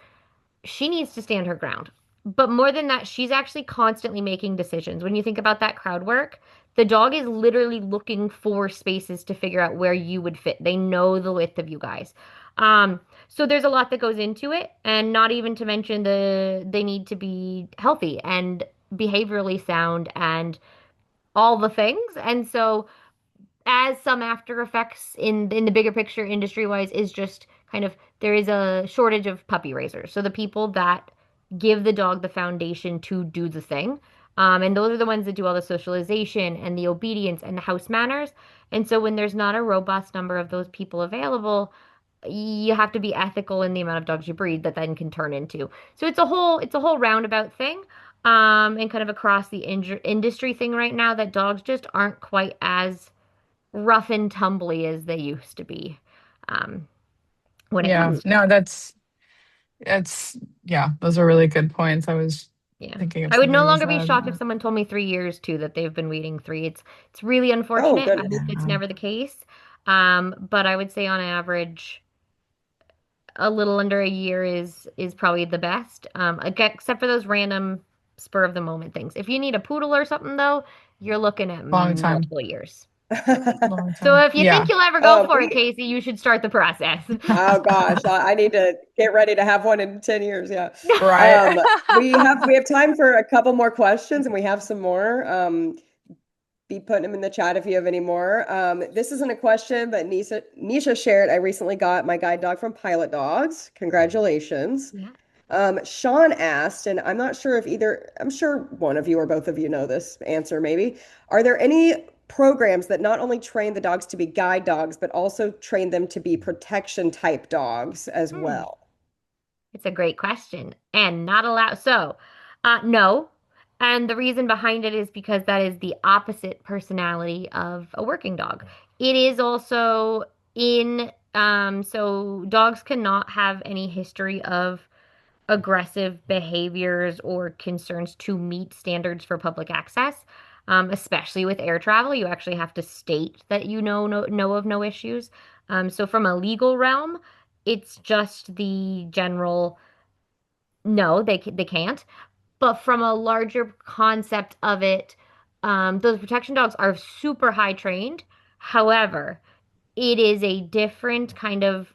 She needs to stand her ground. But more than that, she's actually constantly making decisions. When you think about that crowd work, the dog is literally looking for spaces to figure out where you would fit. They know the width of you guys. Um, So there's a lot that goes into it, and not even to mention they need to be healthy and behaviorally sound and all the things. And so as some after effects in the bigger picture industry wise is just kind of there is a shortage of puppy raisers. So the people that give the dog the foundation to do the thing. And those are the ones that do all the socialization and the obedience and the house manners. And so when there's not a robust number of those people available, you have to be ethical in the amount of dogs you breed that then can turn into. So it's a whole roundabout thing. And kind of across the industry thing right now that dogs just aren't quite as rough and tumbly as they used to be, um, when it Yeah, comes to no, that's yeah, those are really good points. I was yeah. thinking of I would something no you longer be said. shocked if someone told me 3 years too that they've been weeding three. It's really Oh, unfortunate. I goodness. hope it's Yeah. never the case. But I would say on average, a little under a year is probably the best. Except for those random spur of the moment things. If you need a poodle or something though, you're looking at Long time. multiple years. Long So time. if you think Yeah. you'll ever go for it, We Casey, you should start the process. Oh gosh, I need to get ready to have one in 10 years. Yeah. Right. Um, we have time for a couple more questions and we have some more. Be putting them in the chat if you have any more. This isn't a question, but Nisha shared, I recently got my guide dog from Pilot Dogs. Congratulations. Yeah. Sean asked, and I'm not sure if either, I'm sure one of you or both of you know this answer maybe. Are there any programs that not only train the dogs to be guide dogs, but also train them to be protection type dogs as Hmm. well? It's a great question and not allowed. So, no. And the reason behind it is because that is the opposite personality of a working dog. It is also so dogs cannot have any history of aggressive behaviors or concerns to meet standards for public access. Especially with air travel, you actually have to state that you know of no issues. So from a legal realm, it's just the general no, they can't. But from a larger concept of it, those protection dogs are super high trained. However, it is a different kind of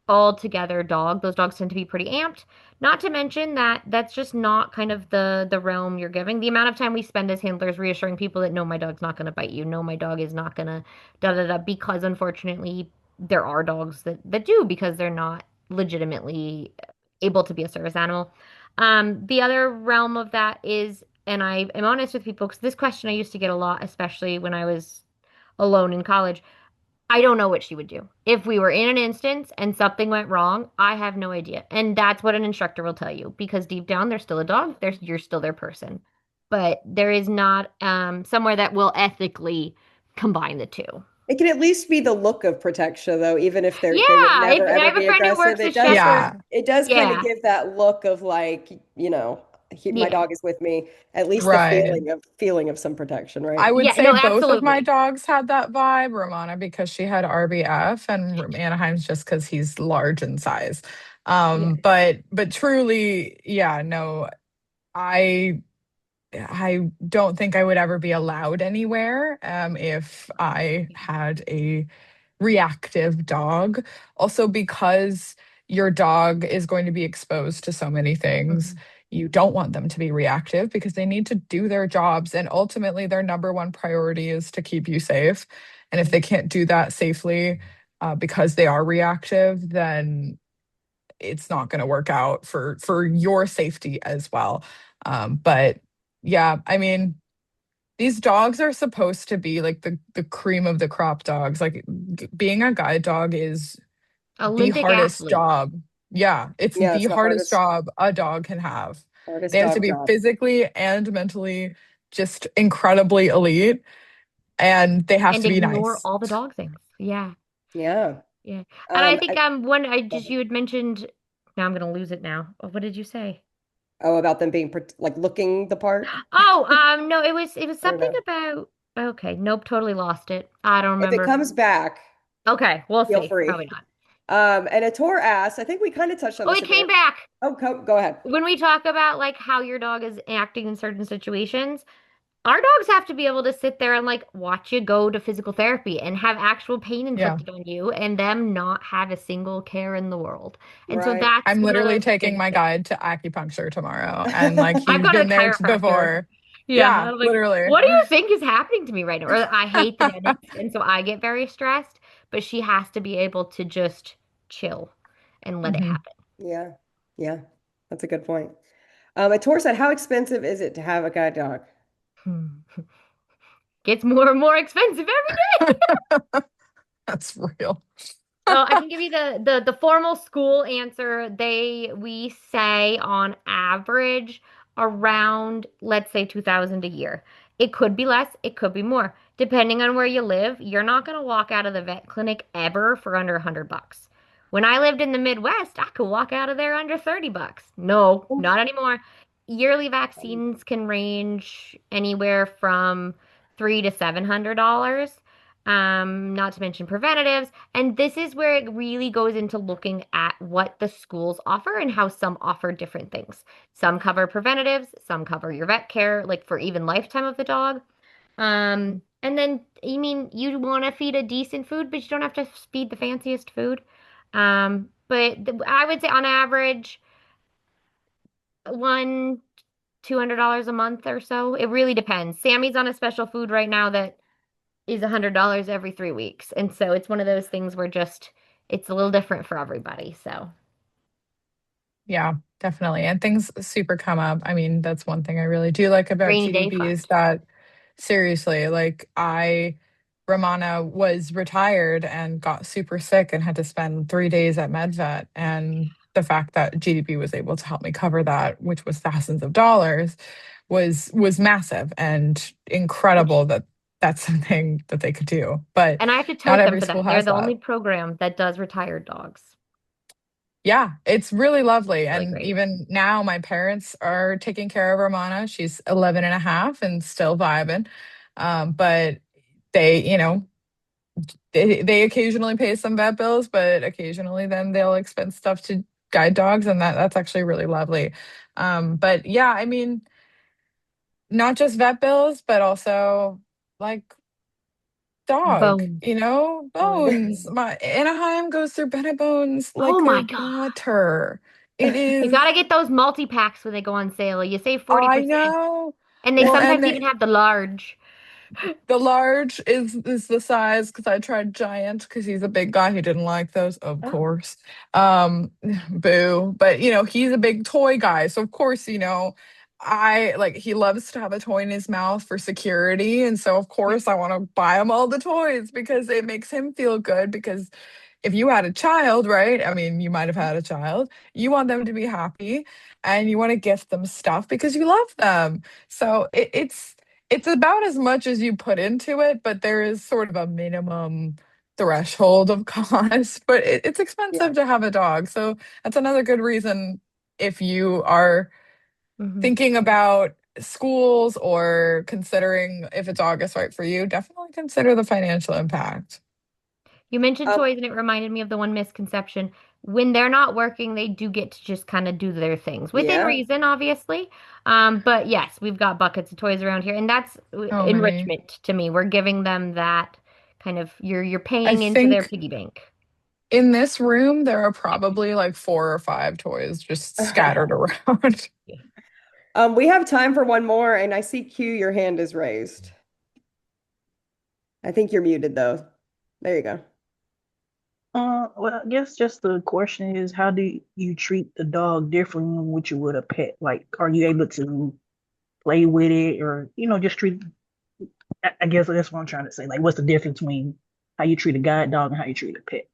altogether dog. Those dogs tend to be pretty amped. Not to mention that that's just not kind of the realm you're giving. The amount of time we spend as handlers reassuring people that no, my dog's not going to bite you. No, my dog is not going to da da da. Because unfortunately, there are dogs that do because they're not legitimately able to be a service animal. The other realm of that is, and I am honest with people because this question I used to get a lot, especially when I was alone in college. I don't know what she would do. If we were in an instance and something went wrong, I have no idea. And that's what an instructor will tell you because deep down they're still a dog. You're still their person. But there is not somewhere that will ethically combine the two. It can at least be the look of protection, though, even if they would Yeah, never I ever have a be friend who aggressive. works a It does shepherd. Yeah. it does kind of Yeah, give that look of like, my yeah, dog is with me. At least the Right. feeling of some protection, I right? would yeah. say No, both of my absolutely. dogs had that vibe. Ramona because she had RBF, and Anaheim's just because he's large in size. Yeah, But truly, yeah, no, I I don't think I would ever be allowed anywhere if I had a reactive dog. Also, because your dog is going to be exposed to so many things, mhm. you don't want them to be reactive because they need to do their jobs. And ultimately, their number one priority is to keep you safe. And if they can't do that safely because they are reactive, then it's not going to work out for your safety as well. But yeah, I mean, these dogs are supposed to be like the cream of the crop dogs. Like being a guide dog is the Olympic hardest athlete. job. Yeah, it's Yeah, the it's the hardest job a dog can have. They hardest have to dog be job. physically and mentally just incredibly elite, and they have And to be ignore nice. all the dog things. Yeah. Yeah. Yeah. And I Um, think I, one I just you had mentioned now I'm gonna lose it now. Oh, what did you say? oh, about them being like looking the part. Oh, no, it was I don't something know. about okay, nope, totally lost it. I don't If it remember. comes back, Okay, we'll feel see. free. Probably not. And a tour asked, I think we kind of touched on Oh, this it a bit. came back. Oh, go ahead. When we talk about like how your dog is acting in certain situations, Our dogs have to be able to sit there and like watch you go to physical therapy and have actual pain Yeah. inflicted on you and them not have a single care in the world. And so Right. that's I'm one of literally those taking things my that guide to acupuncture tomorrow. And like I've he's got a been there chiropractor. before. Yeah, Yeah, I'm like, literally. what do you think is happening to me right now? Or I hate the dentist, and so I get very stressed, but she has to be able to just chill and let it Hmm. happen. Yeah. Yeah. That's a good point. Tor said, how expensive is it to have a guide dog? Hmm. Gets more and more expensive every day. That's real. Well, I can give you the formal school answer. We say on average around, let's say 2000 a year. It could be less, it could be more. Depending on where you live, you're not going to walk out of the vet clinic ever for under 100 bucks. When I lived in the Midwest, I could walk out of there under 30 bucks. No, not anymore. Yearly vaccines can range anywhere from 3 to $700. Not to mention preventatives. And this is where it really goes into looking at what the schools offer and how some offer different things. Some cover preventatives, some cover your vet care, like for even lifetime of the dog. And then, I mean, you want to feed a decent food, but you don't have to feed the fanciest food. I would say on average, one, $200 a month or so. It really depends. Sammy's on a special food right now that is $100 every 3 weeks. And so it's one of those things where just it's a little different for everybody. So Yeah, definitely. And things super come up. I mean, that's one thing I really do like about rainy day GDB is fund. that seriously, like Romana was retired and got super sick and had to spend 3 days at MedVet. And the fact that GDB was able to help me cover that, which was thousands of dollars, was massive and incredible Which that that's something that they could do. But and I have to not tote them every for school that. They're has the that. only program that does retired dogs. Yeah, it's really lovely. Really And great. even now, my parents are taking care of Romana. She's 11 and a half and still vibing. But they, they occasionally pay some vet bills, but occasionally then they'll expense stuff to guide dogs, and that's actually really lovely. But yeah, I mean, not just vet bills, but also like dog, Bones. bones. My Anaheim goes through Bennett bones Oh like my a God. water. It You is, gotta get those multi-packs when they go on sale. You save I 40%. know. And they Well, sometimes even have the large. the large is the size because I tried giant because he's a big guy. He didn't like those, of Oh. course. Boo. But he's a big toy guy, so of course, I like he loves to have a toy in his mouth for security, and so of course I want to buy him all the toys because it makes him feel good. Because if you had a child, right? I mean, you might have had a child. You want them to be happy, and you want to gift them stuff because you love them. So it's about as much as you put into it, but there is sort of a minimum threshold of cost. But it's Yeah. expensive to have a dog. So that's another good reason if you are Mhm. thinking about schools or considering if a dog is right for you, definitely consider the financial impact. You mentioned Um, toys, and it reminded me of the one misconception. When they're not working, they do get to just kind of do their things within yeah. reason, obviously. But yes, we've got buckets of toys around here, and that's Oh, many. enrichment to me. We're giving them that kind of you're I paying into their think piggy bank. in this room, there are probably like 4 or 5 toys just scattered around. We have time for one more, and I see Q, your hand is raised. I think you're muted though. There you go. Well, I guess just the question is, how do you treat the dog differently than what you would a pet? Like, are you able to play with it, or just treat? I guess that's what I'm trying to say. Like, what's the difference between how you treat a guide dog and how you treat a pet?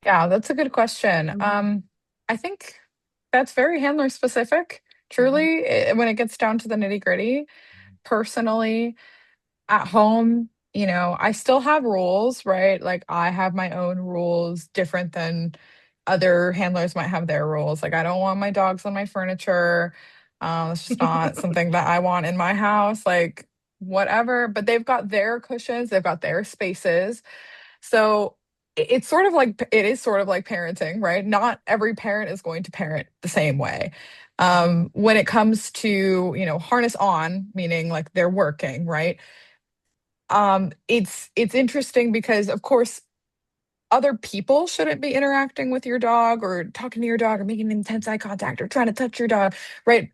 Yeah, that's a good question. Mhm. I think that's very handler specific. Mhm. Truly, when it gets down to the nitty gritty, personally, at home, I still have rules, right? Like I have my own rules different than other handlers might have their rules. Like I don't want my dogs on my furniture. It's just not something that I want in my house. Like whatever, but they've got their cushions, they've got their spaces. So it's sort of like it is sort of like parenting, right? Not every parent is going to parent the same way. When it comes to, harness on, meaning like they're working, right? It's interesting because of course other people shouldn't be interacting with your dog or talking to your dog or making intense eye contact or trying to touch your dog, right?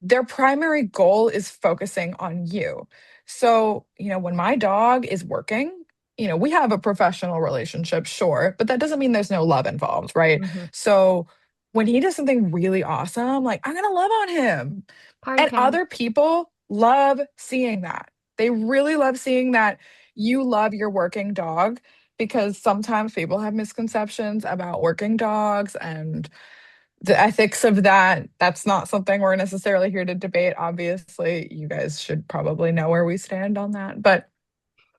Their primary goal is focusing on you. So, when my dog is working, we have a professional relationship, sure, but that doesn't mean there's no love involved, right? Hmm. So, when he does something really awesome, like I'm going to love on him. Party And time. other people love seeing that. They really love seeing that you love your working dog because sometimes people have misconceptions about working dogs and the ethics of that. That's not something we're necessarily here to debate. Obviously, you guys should probably know where we stand on that. But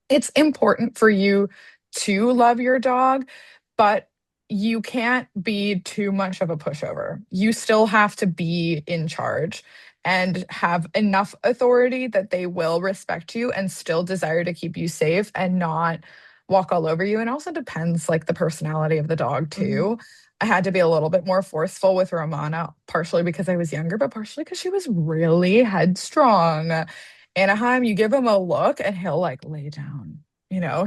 it's important for you to love your dog, but you can't be too much of a pushover. You still have to be in charge and have enough authority that they will respect you and still desire to keep you safe and not walk all over you. And also depends like the personality of the dog Hmm. too. I had to be a little bit more forceful with Romana, partially because I was younger, but partially because she was really headstrong. Anaheim, you give him a look and he'll like lay down.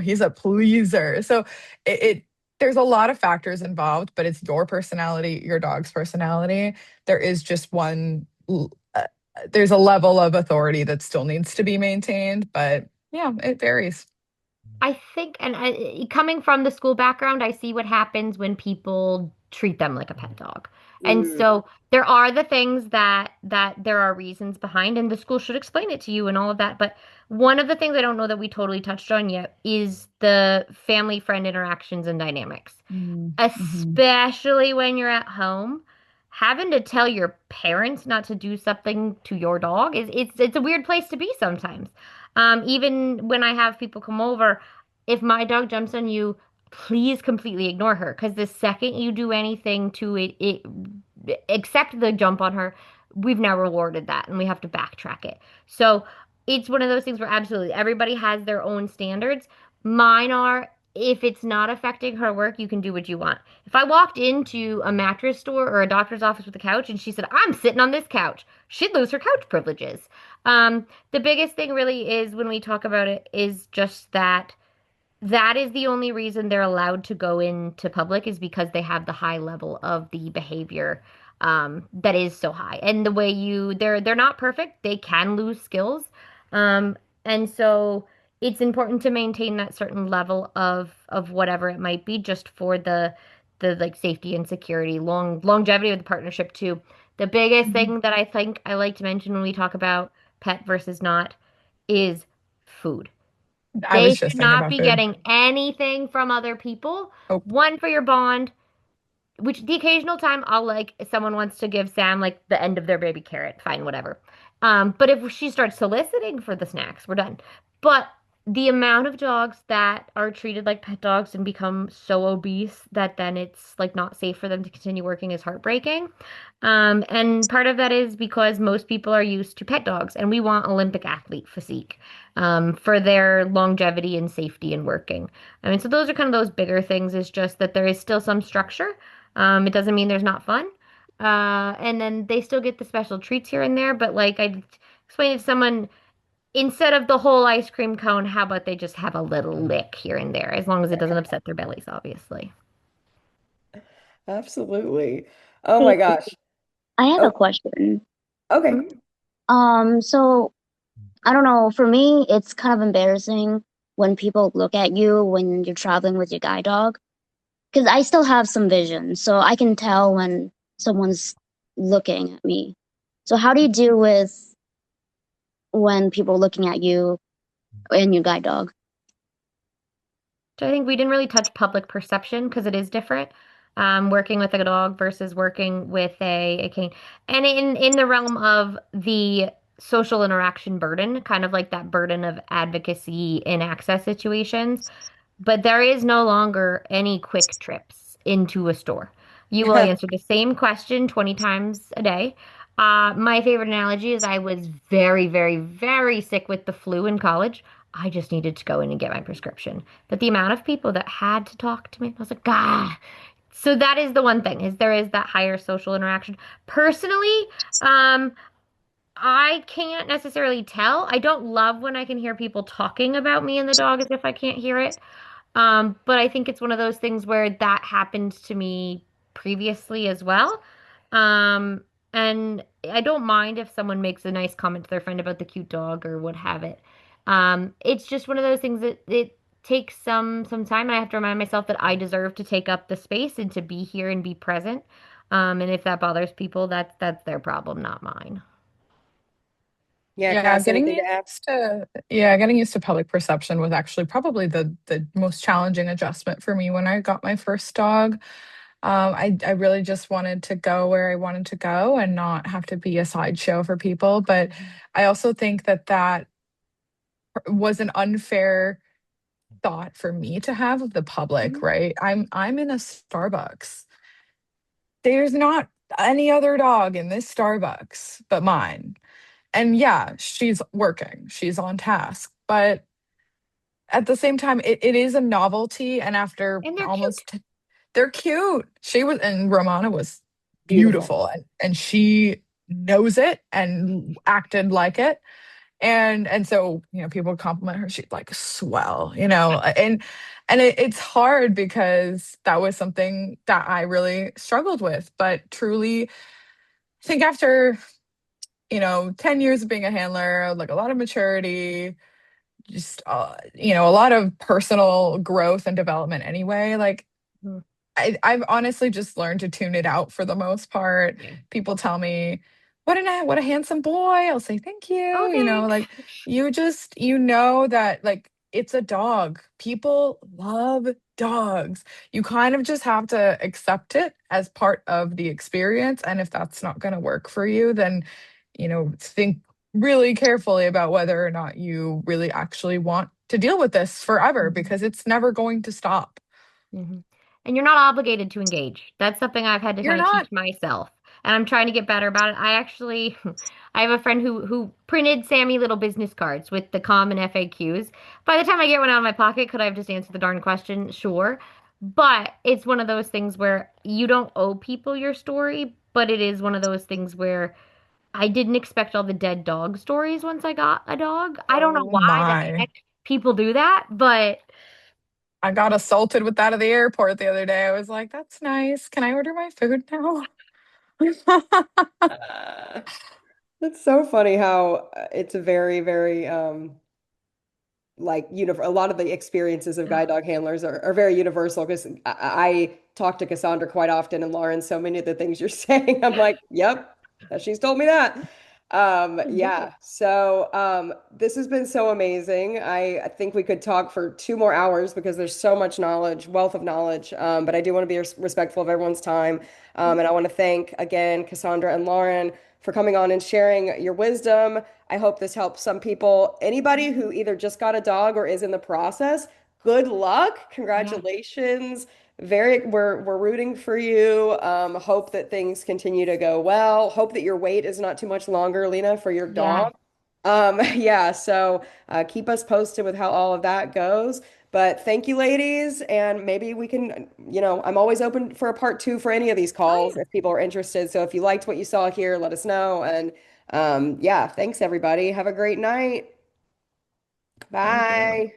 He's a pleaser. So it there's a lot of factors involved, but it's your personality, your dog's personality. There is just there's a level of authority that still needs to be maintained, but yeah, it varies. I think, and coming from the school background, I see what happens when people treat them like a pet dog. And Mm. so there are the things that there are reasons behind, and the school should explain it to you and all of that. But one of the things I don't know that we totally touched on yet is the family friend interactions and dynamics, Mm-hmm. especially when you're at home. Having to tell your parents not to do something to your dog is it's a weird place to be sometimes. Even when I have people come over, if my dog jumps on you, please completely ignore her because the second you do anything to it, except the jump on her, we've now rewarded that and we have to backtrack it. So it's one of those things where absolutely everybody has their own standards. Mine are if it's not affecting her work, you can do what you want. If I walked into a mattress store or a doctor's office with a couch and she said, I'm sitting on this couch, she'd lose her couch privileges. The biggest thing really is when we talk about it is just that is the only reason they're allowed to go into public is because they have the high level of the behavior that is so high. And the way they're not perfect. They can lose skills. And so it's important to maintain that certain level of whatever it might be just for the like safety and security, longevity of the partnership too. The biggest Mhm. thing that I think I like to mention when we talk about pet versus not is food. I They was should just thinking not about be food. getting anything from other people. Oh, One for your bond, which the occasional time I'll like if someone wants to give Sam like the end of their baby carrot, fine, whatever. But if she starts soliciting for the snacks, we're done. But the amount of dogs that are treated like pet dogs and become so obese that then it's like not safe for them to continue working is heartbreaking. And part of that is because most people are used to pet dogs, and we want Olympic athlete physique for their longevity and safety and working. I mean, so those are kind of those bigger things, is just that there is still some structure. It doesn't mean there's not fun. And then they still get the special treats here and there, but like I explained to someone, instead of the whole ice cream cone, how about they just have a little lick here and there, as long as it doesn't upset their bellies, obviously. Absolutely. Oh Hey, my gosh. I have a Oh, question. okay. Mhm. So I don't know, for me, it's kind of embarrassing when people look at you when you're traveling with your guide dog, because I still have some vision, so I can tell when someone's looking at me. So how do you deal with when people are looking at you and your guide dog? So I think we didn't really touch public perception because it is different. Working with a dog versus working with a cane. And in the realm of the social interaction burden, kind of like that burden of advocacy in access situations, but there is no longer any quick trips into a store. You will answer the same question 20 times a day. My favorite analogy is I was very, very, very sick with the flu in college. I just needed to go in and get my prescription. But the amount of people that had to talk to me, I was like, ah. So that is the one thing, is there is that higher social interaction. Personally, I can't necessarily tell. I don't love when I can hear people talking about me and the dog as if I can't hear it. But I think it's one of those things where that happened to me previously as well. Um, and I don't mind if someone makes a nice comment to their friend about the cute dog or what have it. It's just one of those things that it takes some time, and I have to remind myself that I deserve to take up the space and to be here and be present. And if that bothers people, that's their problem, not mine. Yeah, Yeah, Cass, anything to add? getting used to public perception was actually probably the most challenging adjustment for me when I got my first dog. I really just wanted to go where I wanted to go and not have to be a sideshow for people. But I also think that that was an unfair thought for me to have of the public, Mhm. right? I'm in a Starbucks. There's not any other dog in this Starbucks but mine. And yeah, she's working, she's on task. But at the same time, it is a novelty. And after And they're cute. almost, they're cute. She was, and Romana was Beautiful. beautiful, and she knows it and acted like it. And so, people would compliment her. She'd like swell, and it's hard because that was something that I really struggled with. But truly, I think after 10 years of being a handler, like a lot of maturity, just a lot of personal growth and development anyway. Like Mhm. I've honestly just learned to tune it out for the most part. Yeah. People tell me, what a handsome boy. I'll say thank Oh, you. thanks. Like you just that like it's a dog. People love dogs. You kind of just have to accept it as part of the experience. And if that's not going to work for you, then think really carefully about whether or not you really actually want to deal with this forever, Mhm. because it's never going to stop. hmm And you're not obligated to engage. That's something I've had to You're kind of not. teach myself. And I'm trying to get better about it. I actually I have a friend who printed Sammy little business cards with the common FAQs. By the time I get one out of my pocket, could I have just answered the darn question? Sure. But it's one of those things where you don't owe people your story, but it is one of those things where I didn't expect all the dead dog stories once I got a dog. I don't know Oh why the my. heck people do that, but I got assaulted with that at the airport the other day. I was like, that's nice. Can I order my food now? Uh, That's so funny how it's a very, very like a lot of the experiences of guide dog handlers are very universal because I talk to Cassandra quite often, and Lauren, so many of the things you're saying, I'm like, yep, she's told me that. Yeah. So this has been so amazing. I think we could talk for 2 more hours because there's so much knowledge, wealth of knowledge. But I do want to be respectful of everyone's time. And I want to thank again Cassandra and Lauren for coming on and sharing your wisdom. I hope this helps some people. Anybody who either just got a dog or is in the process, good luck. yeah. Congratulations. We're rooting for you. Hope that things continue to go well. Hope that your wait is not too much longer, Lena, for your Yeah. dog. Yeah, so keep us posted with how all of that goes. But thank you, ladies, and maybe we can, I'm always open for a part two for any of these Oh, calls if people are interested. So if you liked what you saw here, let us know. And yeah, thanks everybody. Have a great night. yeah. Thank you. Bye.